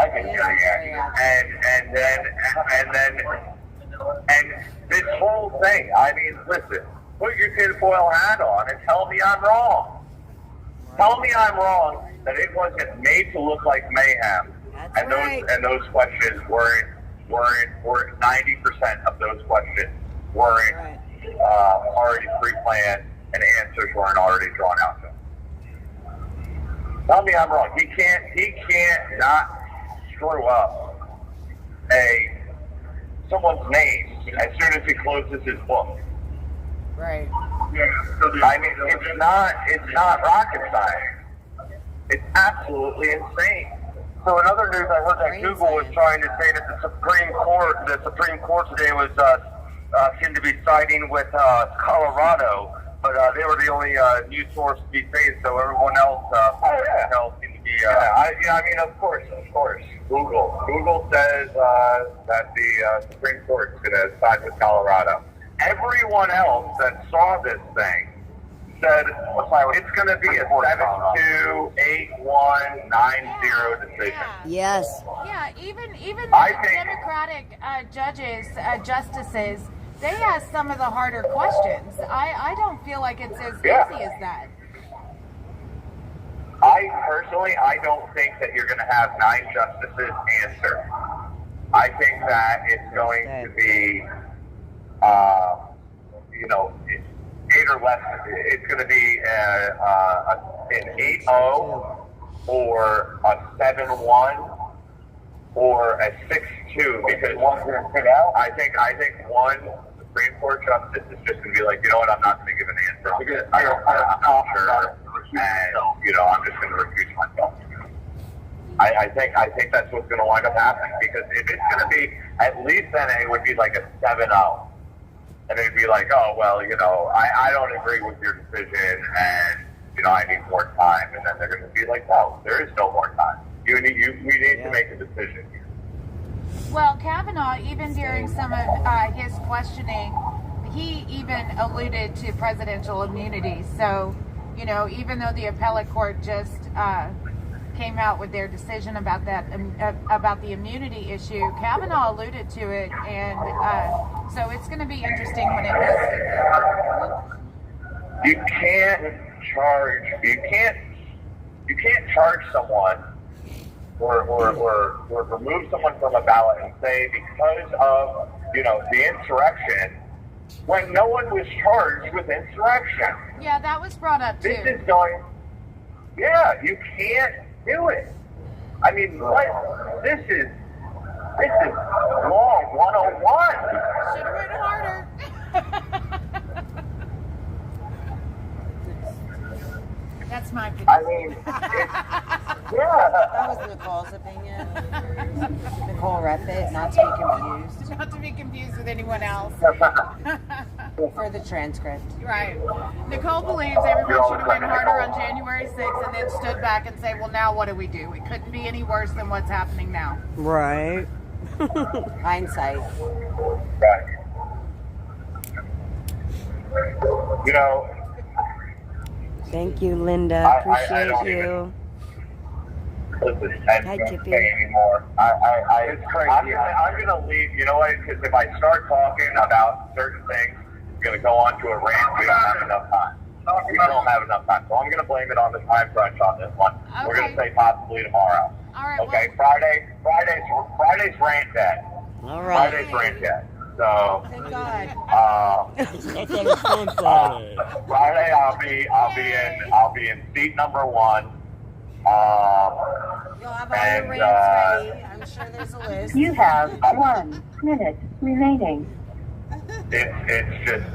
this whole thing. I mean, listen, put your tinfoil hat on and tell me I'm wrong. Tell me I'm wrong that it wasn't made to look like mayhem. And those questions weren't 90% of those questions weren't already pre-planned and answers weren't already drawn out. Tell me I'm wrong. He can't not screw up someone's name as soon as he closes his book. Right. I mean, it's not rocket science. It's absolutely insane. So in other news, I heard that Google was trying to say that the Supreme Court today was seemed to be siding with Colorado, but they were the only news source to be saved. So everyone else seemed to be. I mean, of course. Google says that the Supreme Court is going to side with Colorado. Everyone else that saw this thing said it's going to be a 7-2, 8-1, 9-0 decision. Yes. Yeah, even the Democratic justices, they ask some of the harder questions. I don't feel like it's as easy as that. I don't think that you're going to have 9 justices answer. I think that it's going to be, 8 or less. It's going to be an 8-0 or a 7-1 or a 6-2 because I think one Supreme Court justice is just going to be like, you know what, I'm not going to give an answer. I'm just going to recuse myself. I think that's what's going to wind up happening because if it's going to be, at least then it would be like a 7-0. And they'd be like, oh, well, I don't agree with your decision and, I need more time. And then they're going to be like, no, there is no more time. We need to make a decision here. Well, Kavanaugh, even during some of his questioning, he even alluded to presidential immunity. So, even though the appellate court just came out with their decision about that, about the immunity issue, Kavanaugh alluded to it, and so it's going to be interesting when it does. You can't charge someone or remove someone from a ballot and say because of the insurrection when no one was charged with insurrection. Yeah, that was brought up too. You can't do it. I mean, this is law 101. Should have written harder. That's my opinion. I mean, That was Nicole's opinion. Nicole Redfit, not to be confused. Not to be confused with anyone else. for the transcript. Right. Nicole believes everyone should have went harder on January 6th and then stood back and say, well, now what do we do? It couldn't be any worse than what's happening now. Right. Hindsight. Right. You know. Thank you, Linda. Appreciate you. Listen, I don't say anymore. It's crazy. I'm gonna leave. You know what? Because if I start talking about certain things, I'm gonna go on to a rant. We don't have enough time. We don't have enough time. So I'm gonna blame it on the time crunch on this one. Okay. We're gonna say possibly tomorrow. All right. Okay. Well, Friday's rant day. All right. Friday's rant day. So. Thank God. I thought it was fun Friday. Friday, I'll be in seat number 1. You'll have all your rants ready. I'm sure there's a list. You have 1 minute remaining. It's just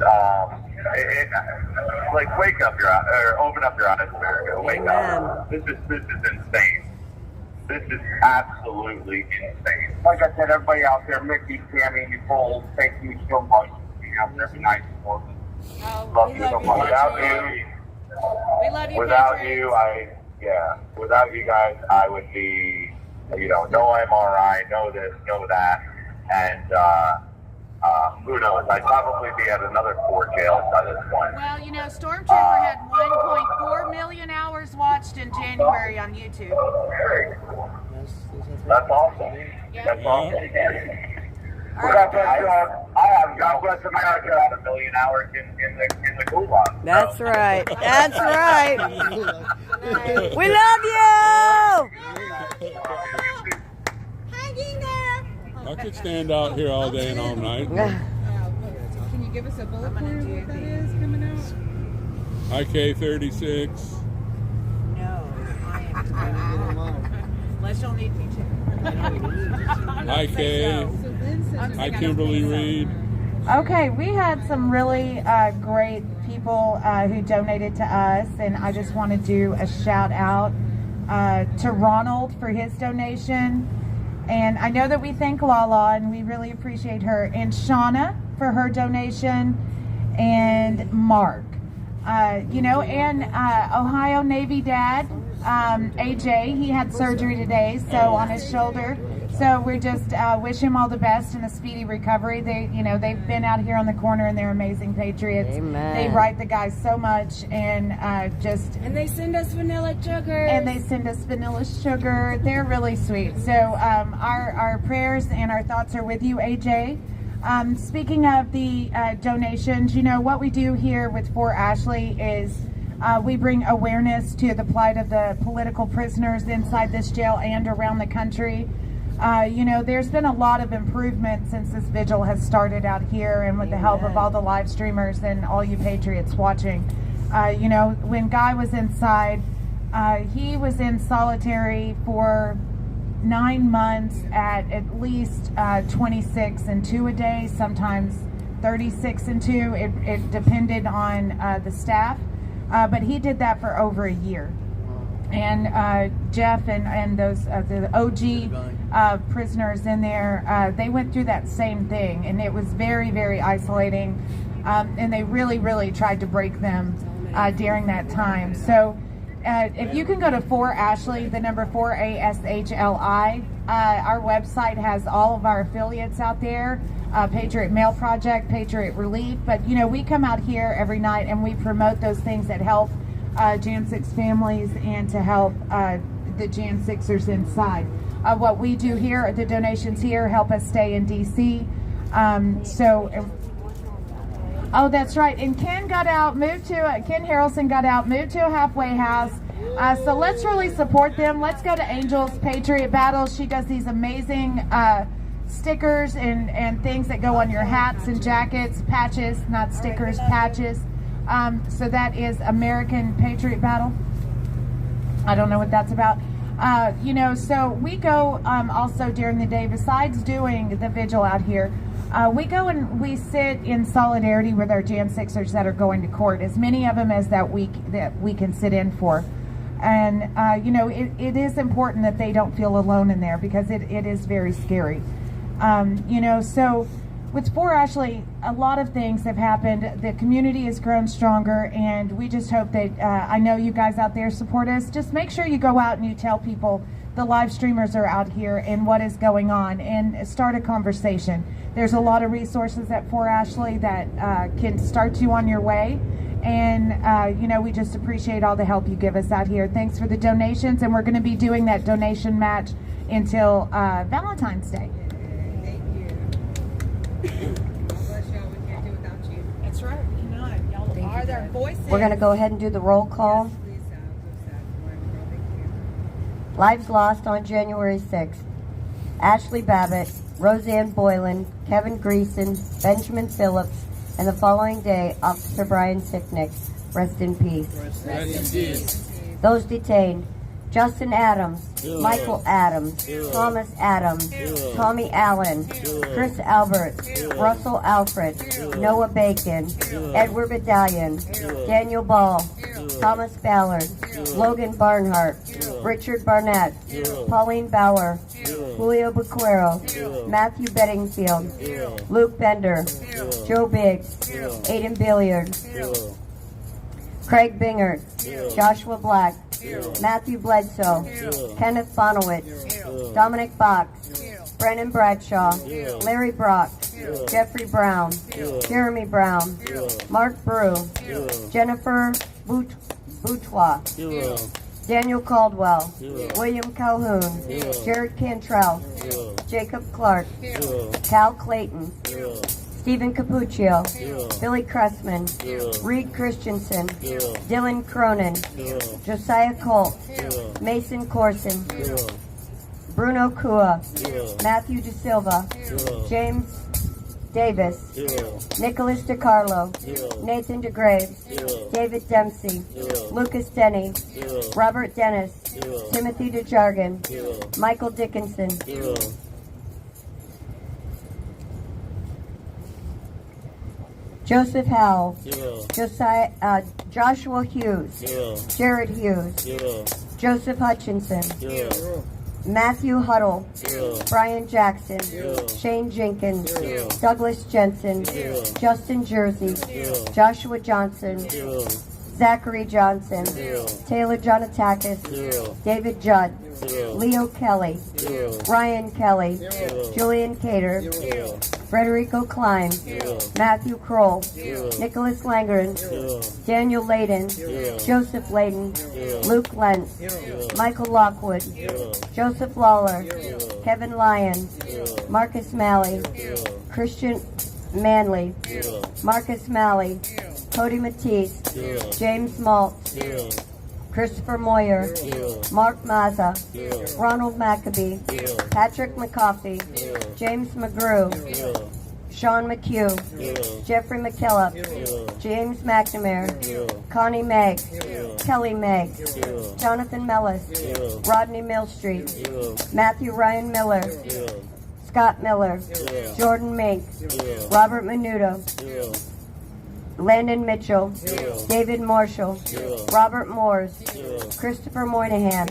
like wake up or open up your eyes, America. Wake up. This is insane. This is absolutely insane. Like I said, everybody out there, Mickey, Tammy, Nicole, thank you so much for being out there every night for us. Love you so much. Without you, without you guys, I would be, no MRI, no this, no that, and who knows? I'd probably be at another court jail by this point. Well, Stormtrooper had 1.4 million hours watched in January on YouTube. That's awesome. Yeah. That's awesome. God bless America. 1 million hours in the gulag. That's right. That's right. We love you. Hang in there. I could stand out here all day and all night. Can you give us a bullet point of what that is coming out? IK36. No, I am. Unless you'll need me to. Hi, Kimberly Reed. Okay, we had some really great people who donated to us, and I just want to do a shout out to Ronald for his donation. And I know that we thank Lala, and we really appreciate her, and Shauna for her donation, and Mark. And Ohio Navy Dad, AJ, he had surgery today, so on his shoulder. So we just wish him all the best and a speedy recovery. They've been out here on the corner and they're amazing patriots. Amen. They write the guys so much and And they send us vanilla sugar. They're really sweet. So our prayers and our thoughts are with you, AJ. Speaking of the donations, what we do here with Fort Ashley is we bring awareness to the plight of the political prisoners inside this jail and around the country. There's been a lot of improvement since this vigil has started out here, and with the help of all the live streamers and all you patriots watching. When Guy was inside, he was in solitary for 9 months at least 26 and 2 a day, sometimes 36 and 2. It depended on the staff, but he did that for over a year. And Jeff and those the OG prisoners in there, they went through that same thing, and it was very, very isolating. And they really, really tried to break them during that time. So if you can go to 4Ashley, the number 4ASHLI, our website has all of our affiliates out there. Patriot Mail Project, Patriot Relief, but we come out here every night and we promote those things that help Jan 6 families and to help the Jan 6ers inside. What we do here, the donations here help us stay in DC. Oh, that's right. And Ken Harrelson got out, moved to a halfway house. So let's really support them. Let's go to Angel's Patriot Battles. She does these amazing stickers and things that go on your hats and jackets, patches, not stickers, patches. So that is American Patriot Battle. I don't know what that's about. So we go also during the day, besides doing the vigil out here, we go and we sit in solidarity with our Jan 6ers that are going to court, as many of them as that we can sit in for. And, it is important that they don't feel alone in there, because it is very scary. So with For Ashley, a lot of things have happened. The community has grown stronger, and we just hope that, I know you guys out there support us. Just make sure you go out and you tell people the live streamers are out here and what is going on, and start a conversation. There's a lot of resources at For Ashley that can start you on your way. And, you know, we just appreciate all the help you give us out here. Thanks for the donations, and we're going to be doing that donation match until Valentine's Day. That's right. We cannot. Y'all are their voices. We're going to go ahead and do the roll call. Lives lost on January 6th. Ashley Babbitt, Roseanne Boylan, Kevin Greason, Benjamin Phillips, and the following day, Officer Brian Sicknick. Rest in peace. Rest in peace. Those detained: Justin Adams, Michael Adams, Thomas Adams, Tommy Allen, Chris Albert, Russell Alfred, Noah Bacon, Edward Medallion, Daniel Ball, Thomas Ballard, Logan Barnhart, Richard Barnett, Pauline Bauer, Julio Bequero, Matthew Bedingfield, Luke Bender, Joe Biggs, Aiden Billiard, Craig Bingert, Joshua Black, Matthew Bledsoe, Kenneth Bonowitz, Dominic Box, Brennan Bradshaw, Larry Brock, Jeffrey Brown, Jeremy Brown, Mark Brew, Jennifer Boutois, Daniel Caldwell, William Calhoun, Jared Cantrell, Jacob Clark, Cal Clayton, Stephen Capuccio, Billy Cressman, Reed Christensen, Dylan Cronin, Josiah Colt, Mason Corson, Bruno Kua, Matthew De Silva, James Davis, Nicholas DiCarlo, Nathan DeGraves, David Dempsey, Lucas Denny, Robert Dennis, Timothy DeJargan, Michael Dickinson, Joseph Howell, Joshua Hughes, Jared Hughes, Joseph Hutchinson, Matthew Huddle, Brian Jackson, Shane Jenkins, Douglas Jensen, Justin Jersey, Joshua Johnson, Zachary Johnson, Taylor Jonatakis, David Judd, Leo Kelly, Ryan Kelly, Julian Cater, Frederico Klein, Matthew Kroll, Nicholas Langren, Daniel Layden, Joseph Layden, Luke Lentz, Michael Lockwood, Joseph Lawler, Kevin Lyon, Marcus Malley, Christian Manley, Marcus Malley, Cody Matisse, James Maltz, Christopher Moyer, Mark Mazza, Ronald Maccabee, Patrick McCoffey, James McGrew, Sean McHugh, Jeffrey McKillop, James McNamara, Connie Megg, Kelly Megg, Jonathan Mellis, Rodney Millstreet, Matthew Ryan Miller, Scott Miller, Jordan Mink, Robert Menudo, Landon Mitchell, David Marshall, Robert Moores, Christopher Moynihan,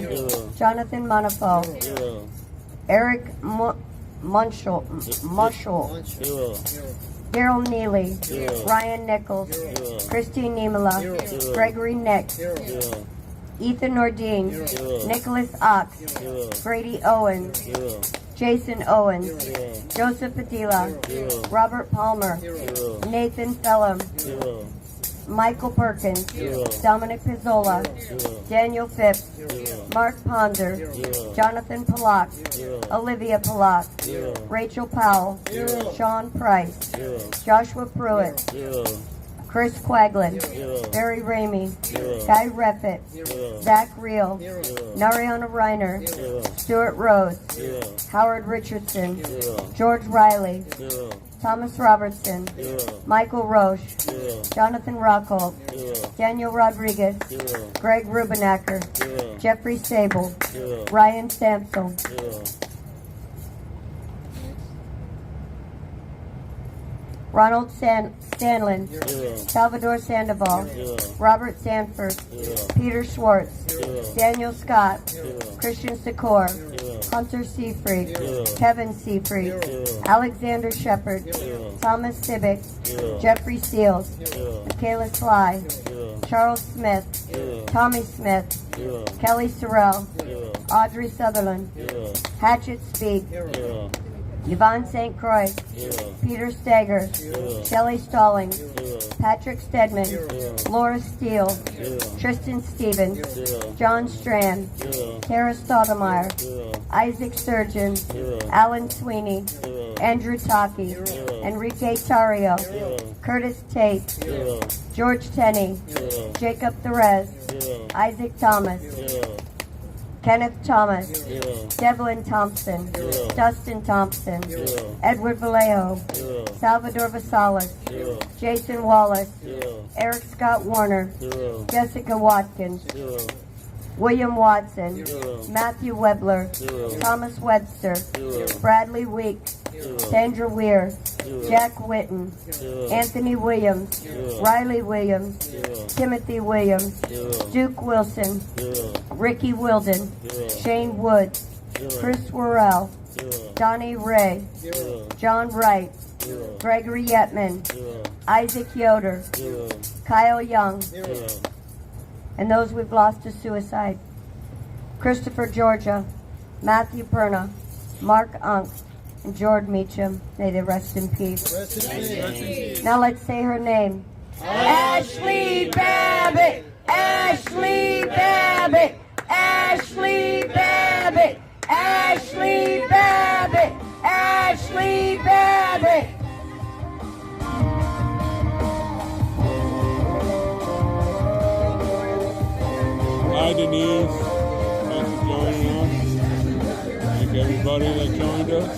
Jonathan Monafo, Eric Munschel, Daryl Neely, Ryan Nichols, Christine Niemela, Gregory Nick, Ethan Nordine, Nicholas Ox, Grady Owens, Jason Owens, Joseph Padilla, Robert Palmer, Nathan Fellum, Michael Perkins, Dominic Pizzola, Daniel Phipps, Mark Ponder, Jonathan Pollock, Olivia Pollock, Rachel Powell, Sean Price, Joshua Pruitt, Chris Quaglin, Barry Ramey, Guy Reffitt, Zach Reel, Nariana Reiner, Stuart Rose, Howard Richardson, George Riley, Thomas Robertson, Michael Roche, Jonathan Rockhold, Daniel Rodriguez, Greg Rubenacker, Jeffrey Sable, Ryan Samsel, Ronald Stanlin, Salvador Sandoval, Robert Sanford, Peter Schwartz, Daniel Scott, Christian Secor, Hunter Seafried, Kevin Seafried, Alexander Shepard, Thomas Sibick, Jeffrey Seals, Michaela Sly, Charles Smith, Tommy Smith, Kelly Sorrell, Audrey Sutherland, Hatchet Speed, Yvonne St. Croix, Peter Steger, Shelley Stallings, Patrick Stedman, Laura Steele, Tristan Stevens, John Strand, Tara Stoudemire, Isaac Sturgeon, Alan Sweeney, Andrew Taki, Enrique Tario, Curtis Tate, George Tenney, Jacob Therese, Isaac Thomas, Kenneth Thomas, Devlin Thompson, Dustin Thompson, Edward Vallejo, Salvador Vasalis, Jason Wallace, Eric Scott Warner, Jessica Watkins, William Watson, Matthew Webler, Thomas Webster, Bradley Weeks, Sandra Weir, Jack Witten, Anthony Williams, Riley Williams, Timothy Williams, Duke Wilson, Ricky Wilden, Shane Woods, Chris Worrell, Donnie Ray, John Wright, Gregory Yetman, Isaac Yoder, Kyle Young, and those we've lost to suicide: Christopher Georgia, Matthew Perna, Mark Unk, and George Meacham. May they rest in peace. Now let's say her name. Ashley Babbitt! Ashley Babbitt! Ashley Babbitt! Ashley Babbitt! Ashley Babbitt! Hi Denise, thanks for joining us. Thank everybody that joined us.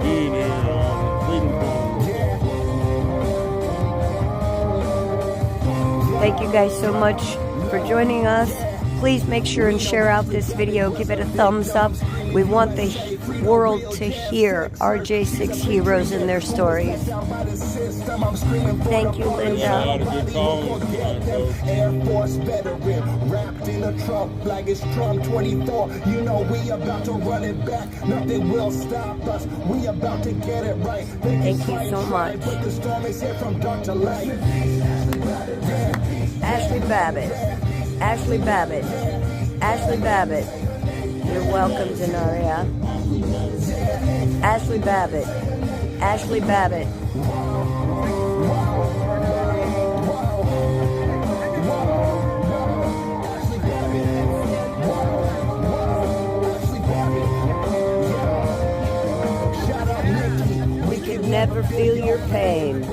Being here on Freedom Forum. Thank you guys so much for joining us. Please make sure and share out this video. Give it a thumbs up. We want the world to hear our J6 heroes and their stories. Thank you, Linda. Air Force veteran, wrapped in a Trump flag. It's Trump 24. You know we about to run it back. Nothing will stop us. We about to get it right. Thank you so much. But the storm is here from dark to light. Ashley Babbitt. Ashley Babbitt. Ashley Babbitt. You're welcome, Denaria. Ashley Babbitt. Ashley Babbitt. We could never feel your pain.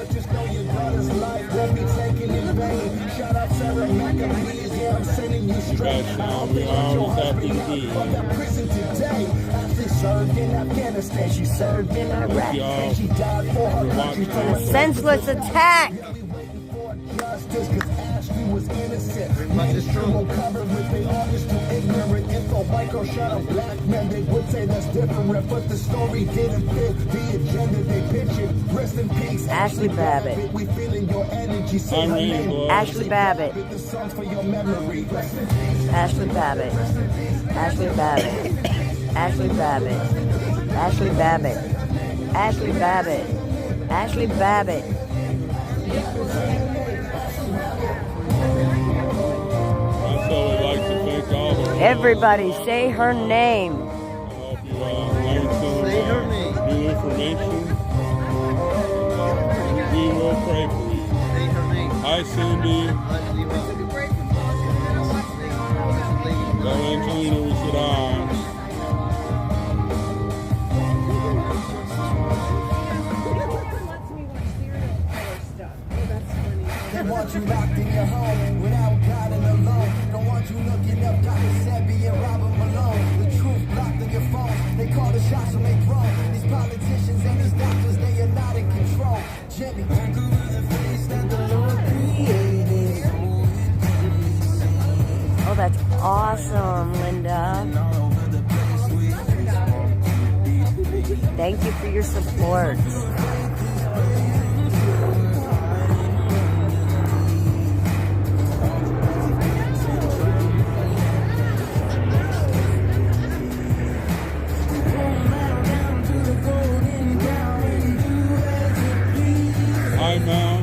I'm sending you straight. We always happy to be here. Ashley served in Afghanistan. She served in Iraq. And she died for her country. A senseless attack. Justice, because Ashley was innocent. Mainstream will cover with the artist too ignorant. If a white girl shot a black man, they would say that's different. But the story didn't fit the agenda they pictured. Rest in peace, Ashley Babbitt. We feeling your energy. Say her name. Ashley Babbitt. The songs for your memory. Ashley Babbitt. Ashley Babbitt. Ashley Babbitt. Ashley Babbitt. Ashley Babbitt. Ashley Babbitt. So we'd like to thank all the Everybody say her name. I hope you learned some new information. We will pray for you. Hi, Cindy. Tell Angelina we said hi. They want you locked in your home without God and alone. Don't want you looking up Dr. Sebi and Robert Malone. The truth blocked on your phone. They call the shots when they grown. These politicians and these doctors, they are not in control. Jimmy, think over the face that the Lord awesome, Linda. Thank you for your support.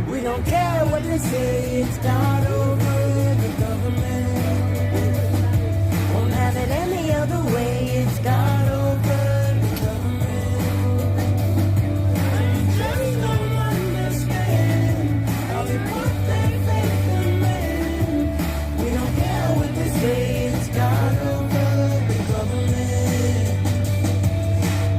We don't care what they say, it's God over the government. Won't have it any other way, it's God over the government. And you just don't understand how they put their faith in man. We don't care what they say, it's God over the government.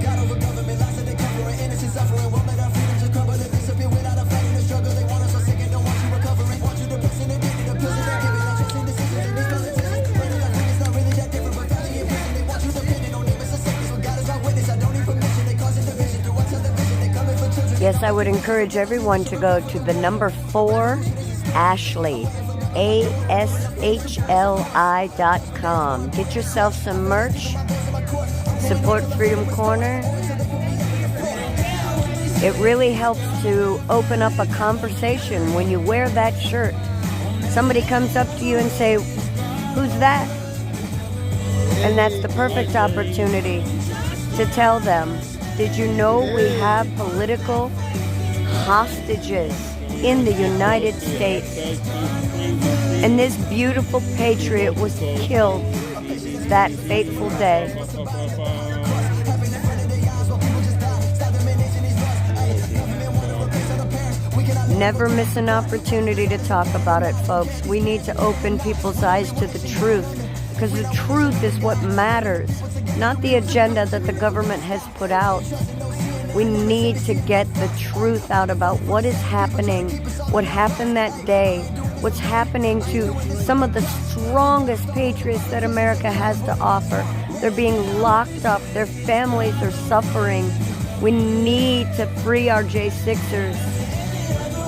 God over government, lies that they cover, innocent suffering, won't let our freedom to crumble and disappear without a fight in the struggle. They want us so sick and don't want you recovering. Want you to prison and the pills that they're giving. Not trusting decisions and these politicians. Running our freedom's not really that different, but valley in prison. They want you dependent on them as a sickness. When God is our witness, I don't need permission. They cause a division through our television. They coming for children. Yes, I would encourage everyone to go to the number 4 Ashley, ASHLI.com. Get yourself some merch. Support Freedom Corner. It really helps to open up a conversation when you wear that shirt. Somebody comes up to you and say, "Who's that?" And that's the perfect opportunity to tell them, "Did you know we have political hostages in the United States?" And this beautiful patriot was killed that fateful day. Never miss an opportunity to talk about it, folks. We need to open people's eyes to the truth, because the truth is what matters, not the agenda that the government has put out. We need to get the truth out about what is happening, what happened that day, what's happening to some of the strongest patriots that America has to offer. They're being locked up. Their families are suffering. We need to free our J6ers.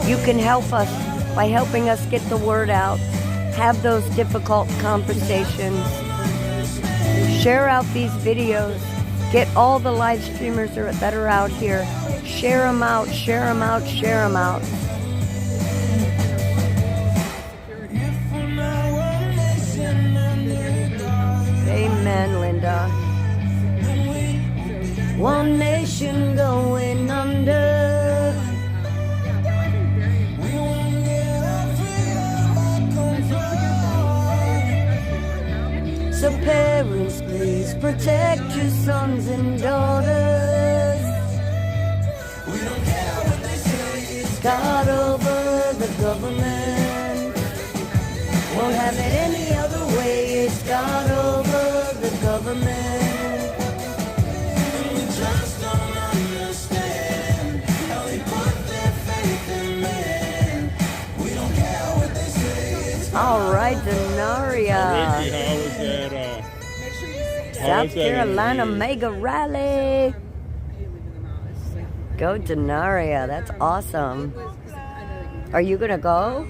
You can help us by helping us get the word out. Have those difficult conversations. Share out these videos. Get all the live streamers that are out here. Share them out, share them out, share them out. Amen, Linda. One nation going under. So parents, please protect your sons and daughters. We don't care what they say, it's God over the government. Won't have it any other way, it's God over the government. And we just don't understand how they put their faith in man. We don't care what they say, it's God. All right, Denaria. Ricky, how was that? South Carolina mega rally. Go Denaria, that's awesome. Are you gonna go?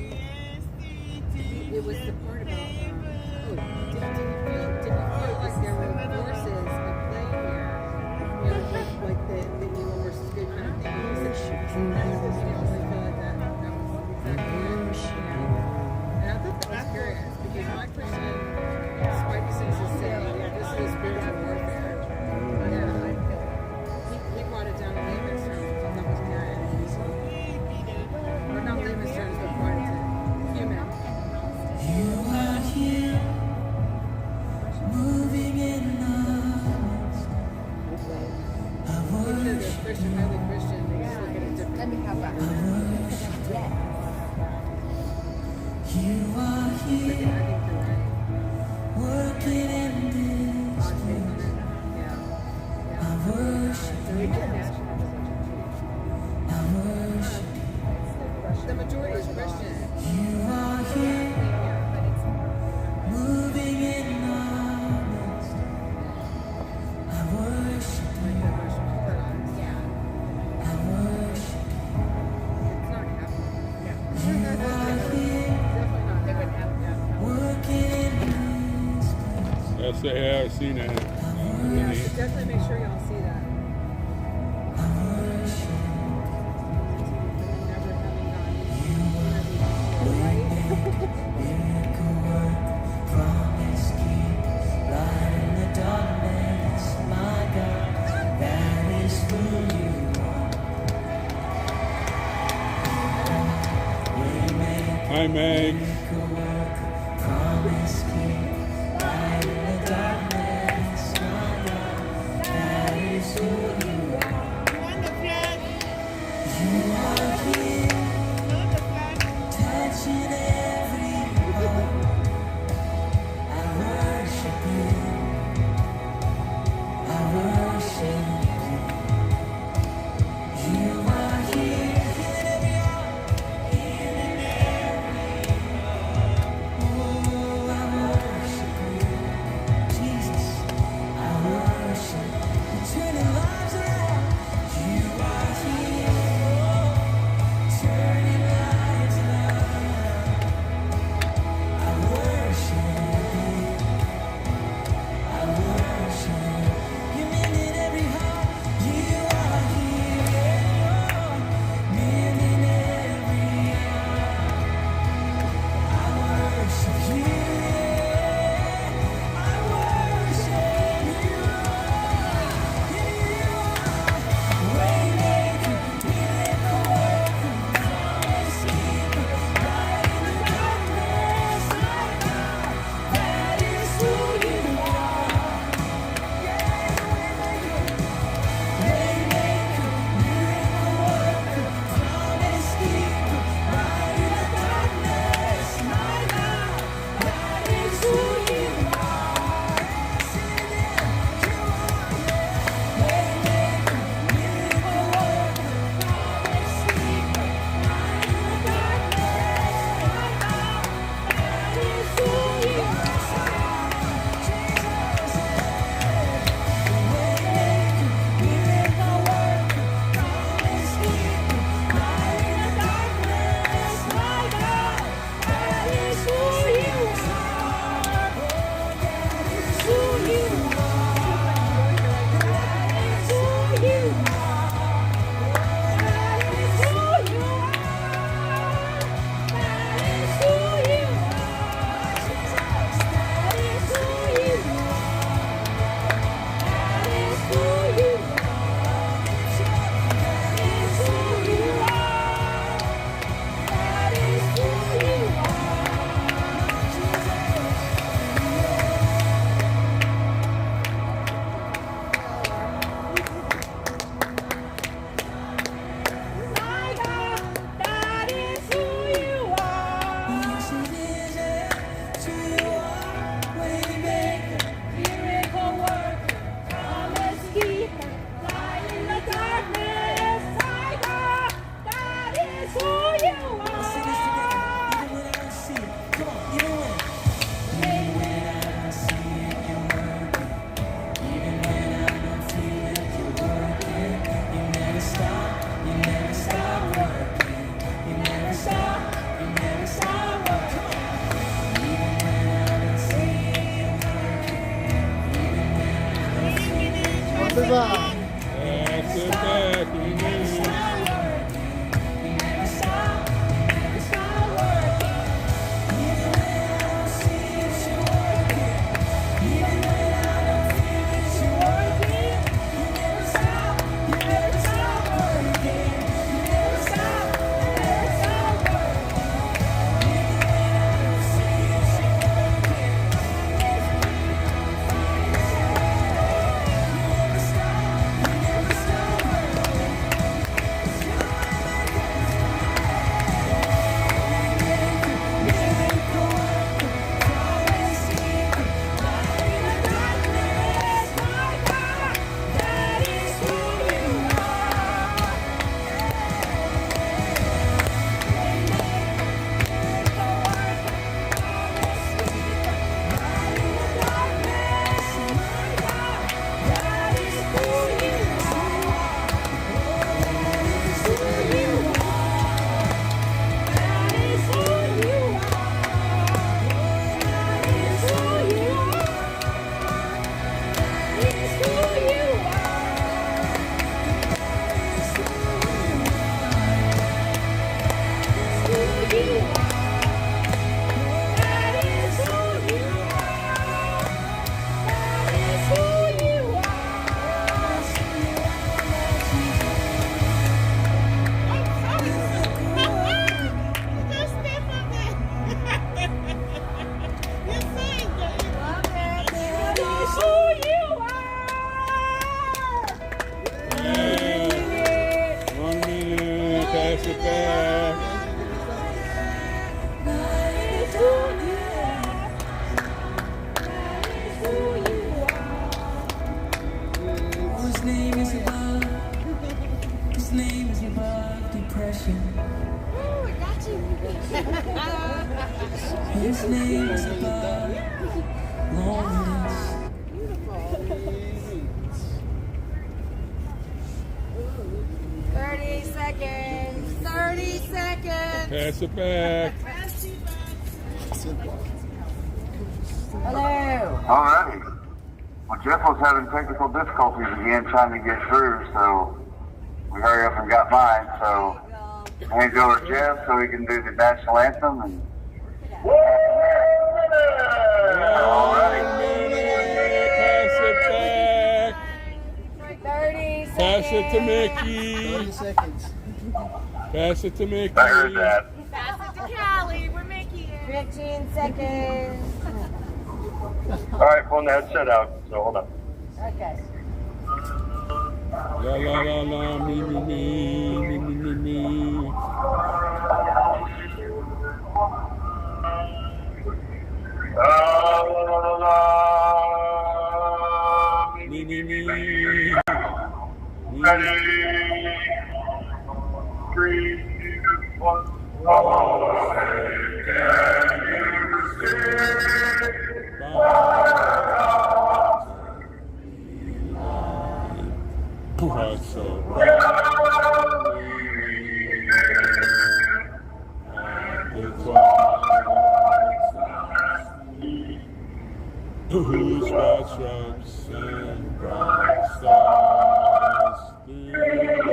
It was the part about, did you feel like there were forces at play here? You know, like the evil versus good kind of thing. You really feel like that was exactly it. And I thought that was curious, because my Christian spidey senses say, this is spiritual warfare. Yeah, he brought it down to layman's terms, which I thought was very unusual. Or not layman's terms, but brought it to human. say, hey, I've seen it. Yeah, so definitely make sure y'all see that. Hi, Meg. Sit back. His name is above Lawrence. 30 seconds. 30 seconds. Pass it back. Hello. Alrighty. Well, Jeff was having technical difficulties again trying to get through, so we hurry up and got mine. So hands over to Jeff so he can do the national anthem. And alrighty. Pass it back. 30 seconds. Pass it to Mickey. 30 seconds. Pass it to Mickey. I heard that. Pass it to Callie. We're making it. 15 seconds. Alright, pulling the headset out, so hold on. Okay. La la la la, me me me, me me me me. Me me me. Ready? 3, 2, 1. Whose white stripes and bright stars through the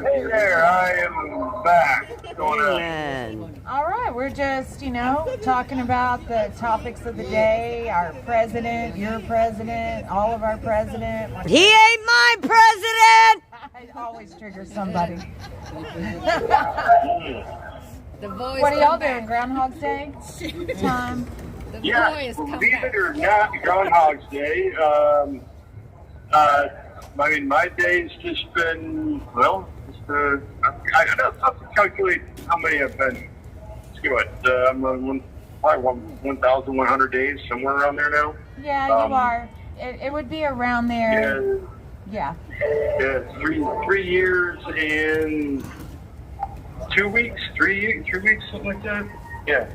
Hey there, I am back. What's going on? All right, we're just, talking about the topics of the day. Our president, your president, all of our president. He ain't my president! I always trigger somebody. The voice. What are y'all doing? Groundhog's Day? Time? The Yeah, voice come believe back. it or not, Groundhog's Day. I mean, my day's just been, I don't have to calculate how many I've been. Let's go ahead. I'm on probably 1,100 days, somewhere around there now. Yeah, you are. It would be around there. Yeah. Yeah, 3 years and 2 weeks, 3 weeks, something like that. Yeah.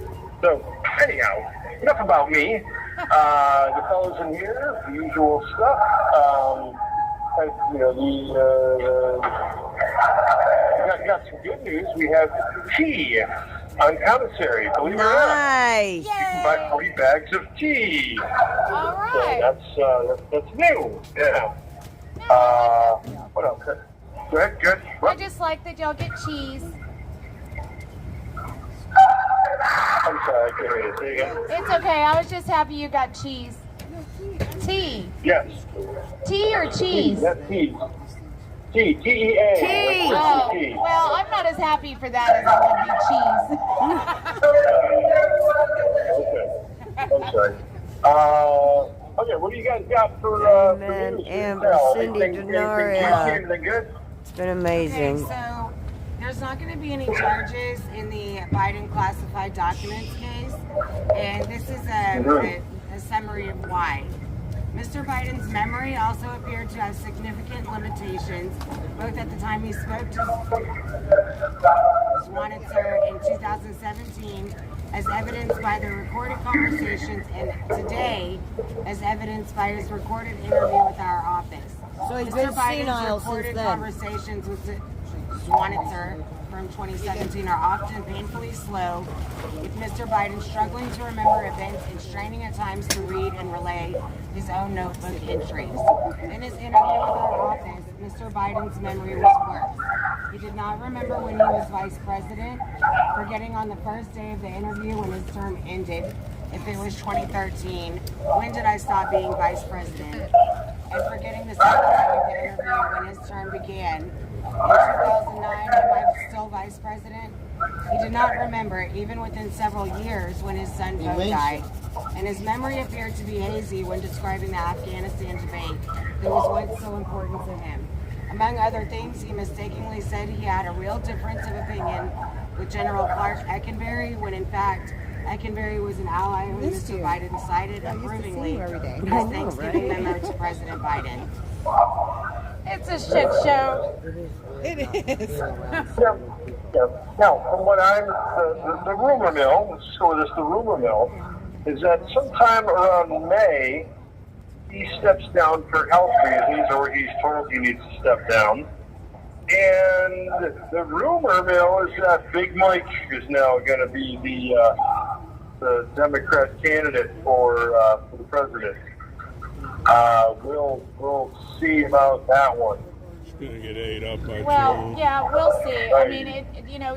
So, anyhow, enough about me. The fellas in here, the usual stuff. We got some good news. We have tea on commissary. Believe it or not. Nice. You can buy 40 bags of tea. All right. So that's new. Yeah. What else? Good. I just like that y'all get cheese. I'm sorry, I can't hear you. Say again. It's okay. I was just happy you got cheese. Tea. Yes. Tea or cheese? That's tea. T-E-A. Tea. Oh, well, I'm not as happy for that as I would be cheese. Okay. I'm sorry. Okay, what do you guys got for Amen. news? Amber, Cindy, Denoria. Anything good? It's been amazing. Okay, so there's not going to be any charges in the Biden classified documents case, and this is a summary of why. Mr. Biden's memory also appeared to have significant limitations, both at the time he spoke to Schwanitzer in 2017, as evidenced by the recorded conversations, and today, as evidenced by his recorded interview with our office. So he's Mr. been Biden's senile recorded since then. conversations with Schwanitzer from 2017 are often painfully slow, with Mr. Biden struggling to remember events and straining at times to read and relay his own notebook entries. In his interview with our office, Mr. Biden's memory was worse. He did not remember when he was vice president, forgetting on the first day of the interview when his term ended, if it was 2013, when did I stop being vice president, and forgetting the second day of the interview when his term began. In 2009, am I still vice president? He did not remember, even within several years, when his son Poe died, and his memory appeared to be hazy when describing the Afghanistan debate that was once so important to him. Among other things, he mistakenly said he had a real difference of opinion with General Clark Eckenberry, when in fact, Eckenberry was an ally who Mr. Biden cited approvingly in his Thanksgiving memo to President Biden. It's a shit show. It is. Now, from what I'm, the rumor mill, let's go with this, the rumor mill, is that sometime around May, he steps down for health reasons, or he's told he needs to step down. And the rumor mill is that Big Mike is now going to be the Democrat candidate for the president. We'll see about that one. It's going to get ate up by Well, yeah, we'll see. I mean,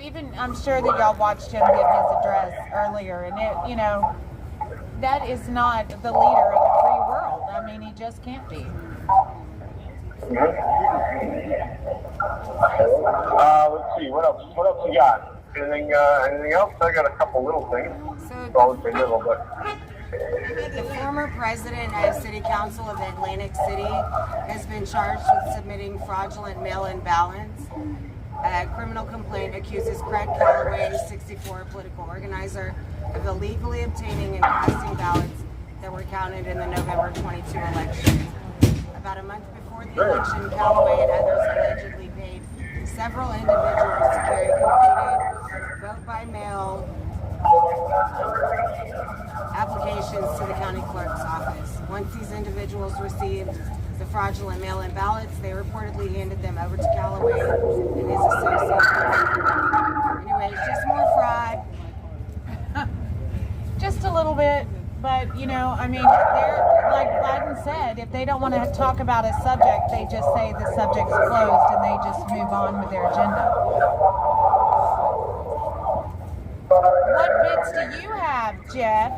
even I'm sure that y'all watched him give his address earlier, and that is not the leader of the free world. I mean, he just can't be. Let's see, what else you got? Anything else? I got a couple little things. The former president of City Council of Atlantic City has been charged with submitting fraudulent mail-in ballots. A criminal complaint accuses Craig Calloway, 64, political organizer, of illegally obtaining and casting ballots that were counted in the November 22 election. About a month before the election, Calloway and others allegedly paid several individuals to carry completed vote-by-mail applications to the county clerk's office. Once these individuals received the fraudulent mail-in ballots, they reportedly handed them over to Calloway and his associates. Anyway, it's just more fraud. Just a little bit, but I mean, they're, like Biden said, if they don't want to talk about a subject, they just say the subject's closed and they just move on with their agenda. What bits do you have, Jeff?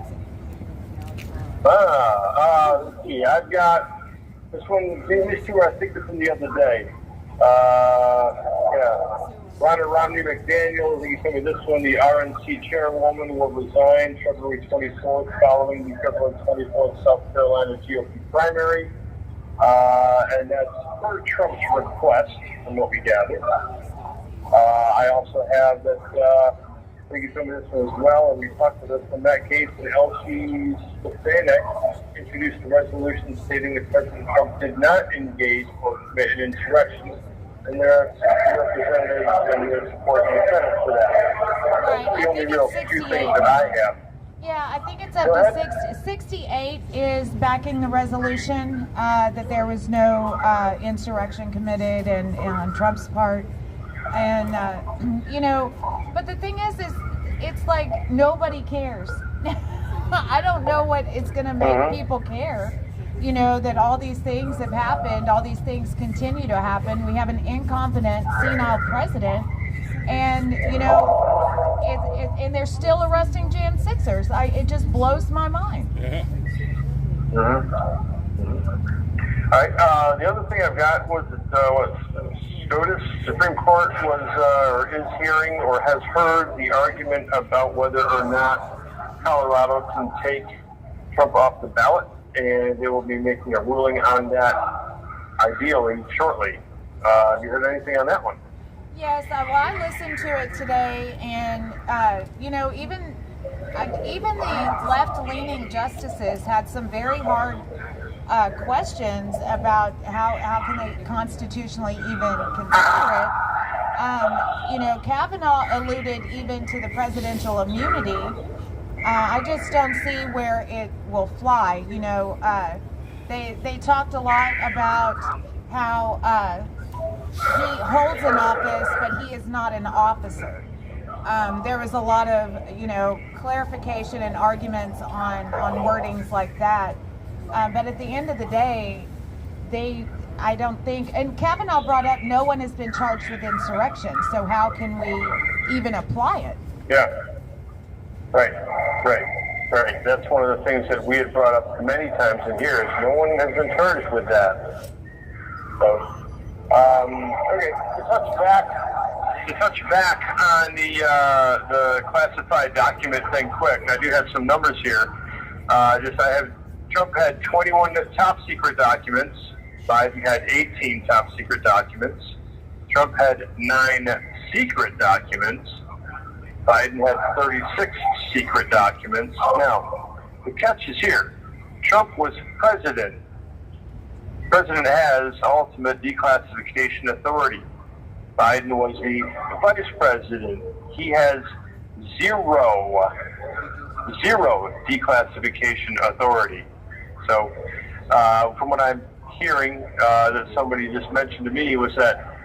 Let's see, I've got this one, these two, I think, from the other day. Romney McDaniel, you told me this one, the RNC chairwoman will resign February 24th following the February 24th South Carolina GOP primary. And that's per Trump's request, from what we gather. I also have that, I think you told me this one as well, and we talked about this in that case, that Elsie Stefanik introduced a resolution stating that President Trump did not engage or commit an insurrection, and there are 60 representatives and their support in the Senate for that. Right, That's the only real few things that I have. Yeah, I think it's up to 68 is backing the resolution that there was no insurrection committed and on Trump's part. And, but the thing is it's like nobody cares. I don't know what it's going to make people care. That all these things have happened, all these things continue to happen. We have an incompetent, senile president, and, and they're still arresting Jan 6ers. It just blows my mind. Yeah. All right, the other thing I've got was that SCOTUS, Supreme Court was, is hearing or has heard the argument about whether or not Colorado can take Trump off the ballot, and they will be making a ruling on that ideally shortly. Have you heard anything on that one? Yes, well, I listened to it today, and even the left-leaning justices had some very hard questions about how can they constitutionally even consider it. Kavanaugh alluded even to the presidential immunity. I just don't see where it will fly. They talked a lot about how he holds an office, but he is not an officer. There was a lot of, clarification and arguments on wordings like that. But at the end of the day, I don't think, and Kavanaugh brought up no one has been charged with insurrection, so how can we even apply it? Yeah. Right. That's one of the things that we had brought up many times in here, is no one has been charged with that. So, okay, to touch back on the classified document thing quick, I do have some numbers here. Trump had 21 top secret documents. Biden had 18 top secret documents. Trump had 9 secret documents. Biden had 36 secret documents. Now, the catch is here. Trump was president. The president has ultimate declassification authority. Biden was the vice president. He has zero declassification authority. So, from what I'm hearing, that somebody just mentioned to me, was that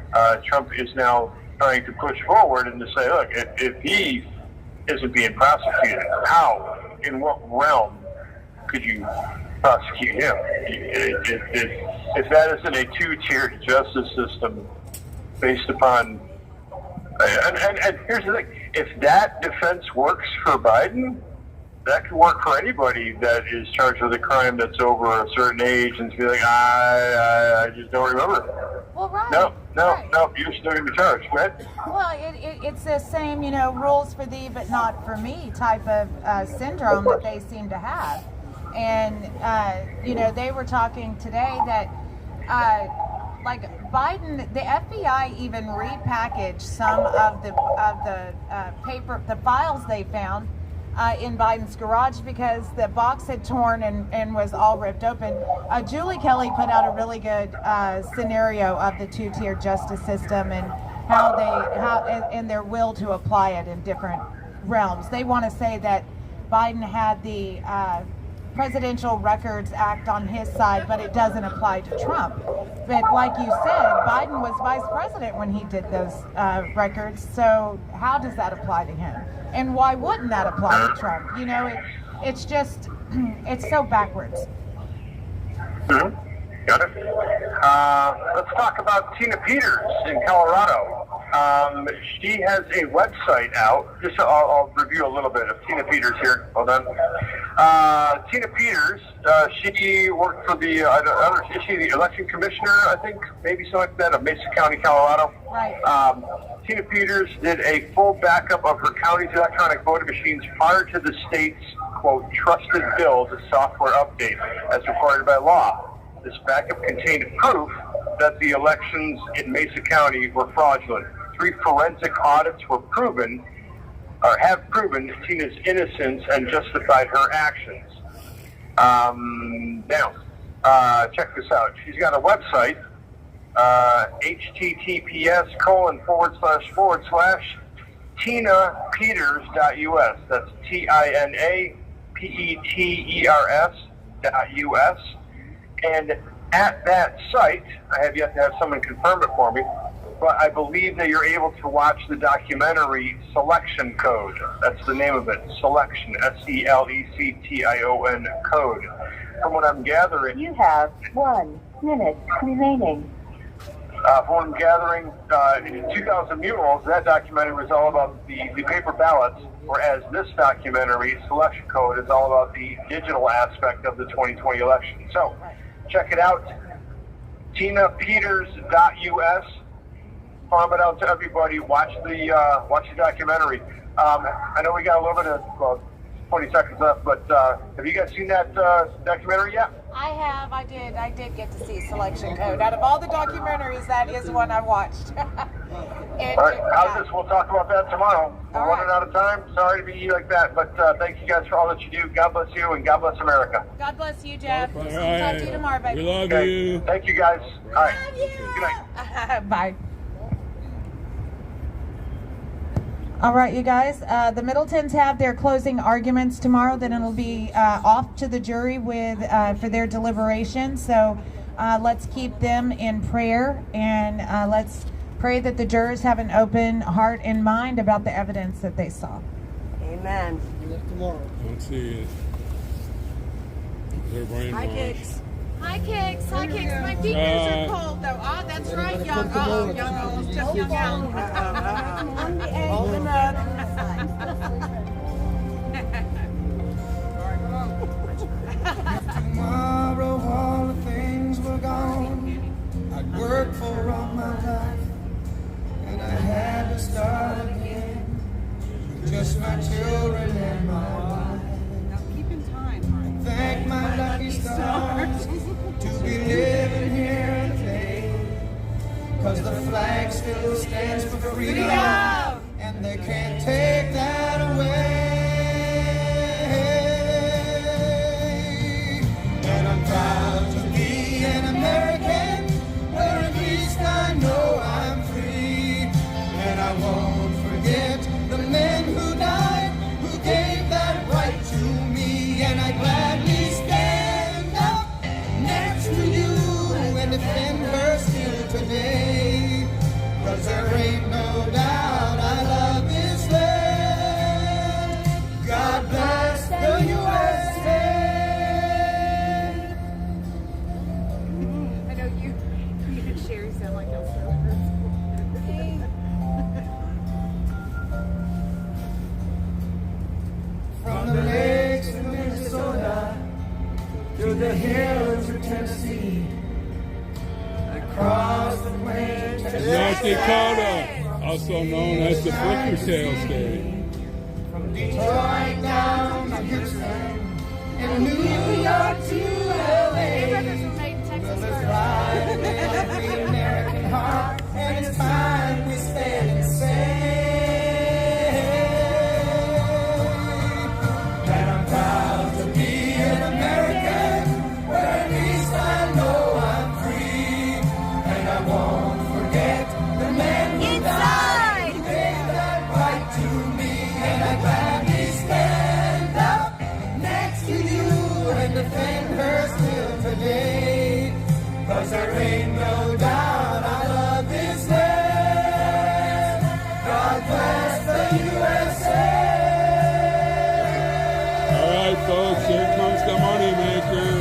Trump is now trying to push forward and to say, look, if he isn't being prosecuted, how, in what realm could you prosecute him? If that isn't a two-tiered justice system based upon, and here's the thing, if that defense works for Biden, that could work for anybody that is charged with a crime that's over a certain age and to be like, I just don't remember. Well, right. No, right. you're still going to be charged. Go ahead. Well, it's the same, rules for thee but not for me type of syndrome that they seem to have. And, they were talking today that, like Biden, the FBI even repackaged some of the files they found in Biden's garage because the box had torn and was all ripped open. Julie Kelly put out a really good scenario of the two-tier justice system and and their will to apply it in different realms. They want to say that Biden had the Presidential Records Act on his side, but it doesn't apply to Trump. But like you said, Biden was vice president when he did those records, so how does that apply to him? And why wouldn't that apply to Trump? It's just, it's so backwards. Mm-hmm. Got it. Let's talk about Tina Peters in Colorado. She has a website out. Just I'll review a little bit of Tina Peters here. Hold on. Tina Peters, she worked for the, is she the election commissioner, I think? Maybe something like that, of Mesa County, Colorado. Right. Tina Peters did a full backup of her county's electronic voting machines prior to the state's, quote, trusted build software update as required by law. This backup contained proof that the elections in Mesa County were fraudulent. 3 forensic audits were have proven Tina's innocence and justified her actions. Now, check this out. She's got a website, https://tinapeters.us. That's TINAPETERS.us. And at that site, I have yet to have someone confirm it for me, but I believe that you're able to watch the documentary Selection Code. That's the name of it, Selection, SELECTION code. From what I'm gathering... You have 1 minute remaining. From what I'm gathering, 2,000 Mules, that documentary was all about the paper ballots, whereas this documentary, Selection Code, is all about the digital aspect of the 2020 election. So, check it out, tinapeters.us. Farm it out to everybody. Watch the documentary. I know we got a little bit of 20 seconds left, but have you guys seen that documentary yet? I have. I did get to see Selection Code. Out of all the documentaries, that is one I watched. And right. How's this? We'll talk about that tomorrow. We're running out of time. Sorry to be like that, but thank you guys for all that you do. God bless you, and God bless America. God bless you, Jeff. All Talk right. to you tomorrow, baby. We love Okay. you. Thank you, guys. All right. Good night. Bye. All right, you guys. The Middletons have their closing arguments tomorrow. Then it'll be off to the jury with for their deliberation. So let's keep them in prayer, and let's pray that the jurors have an open heart and mind about the evidence that they saw. Amen. Don't see it. They're brainwashed. Hi, Kicks. Hi, Kicks. My fingers are cold, though. Oh, that's right, Young. Oh, Young almost took Young out. Open up. Tomorrow all the things were gone. I'd worked for all my life, and I had to start again with just my children and my wife. Now keep in time. Thank my lucky stars to be living here today, 'cause the flag still stands for freedom, and they can't take that away. And I'm proud to be an American, where at least I know I'm free. And I won't forget the men who died, who gave that right to me. And I gladly stand up next to you and defend her still today. 'Cause there ain't no doubt I love this land. God bless the USA. I know you and Sherry sound like y'all so From the lakes of Minnesota to the hills of Tennessee, across the plains to North Dakota, also known as the Flicker Tail State. from Detroit down to Houston, and New York to LA. Brothers ride in every American heart, and it's time we stand and say that I'm proud to be an American, where at least I know I'm free, and I won't forget the men who died, who gave that right to me, and I gladly stand up next to you and defend her still today, 'cause there ain't no doubt I love this land. God bless the USA. All right, folks, here comes the moneymaker.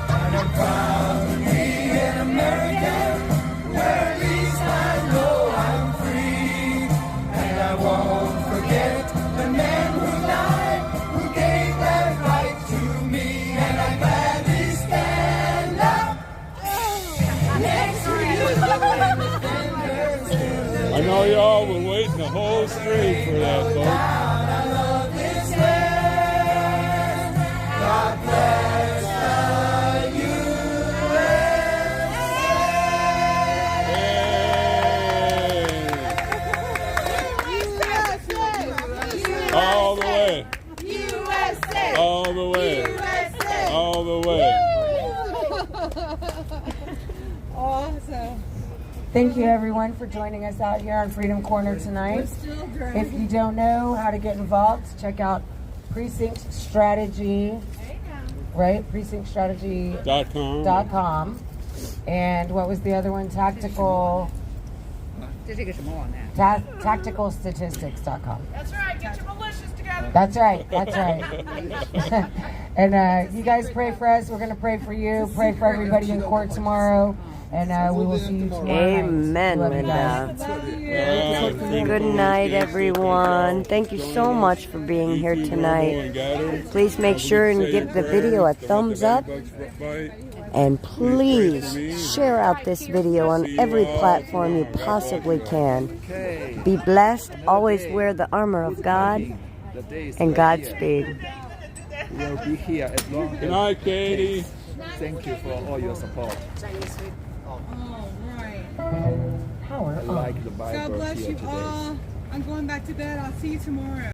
And I'm proud to be an American, where at least I know I'm free. And I won't forget the men who died, who gave that right to me. And I gladly stand up next to you. I know y'all been waiting the whole street for that, folks. I love this land. God bless the USA. All the way. USA. All the way. USA. All the way. Awesome. Thank you, everyone, for joining us out here on Freedom Corner tonight. If you don't know how to get involved, check out Precinct Strategy, right? PrecinctStrategy.com. And what was the other one? Tacticalstatistics.com. That's right. Get your militias together. That's right. That's right. And you guys pray for us. We're going to pray for you. Pray for everybody in court tomorrow. And we will see you tomorrow Amen, night. Linda. Good night, everyone. Thank you so much for being here tonight. Please make sure and give the video a thumbs up. And please share out this video on every platform you possibly can. Be blessed. Always wear the armor of God. And Godspeed. We'll be here as long as. Good night, Katie. Thank you for all your support. All right. Power I like the vibe God bless here you today. all. I'm going back to bed. I'll see you tomorrow.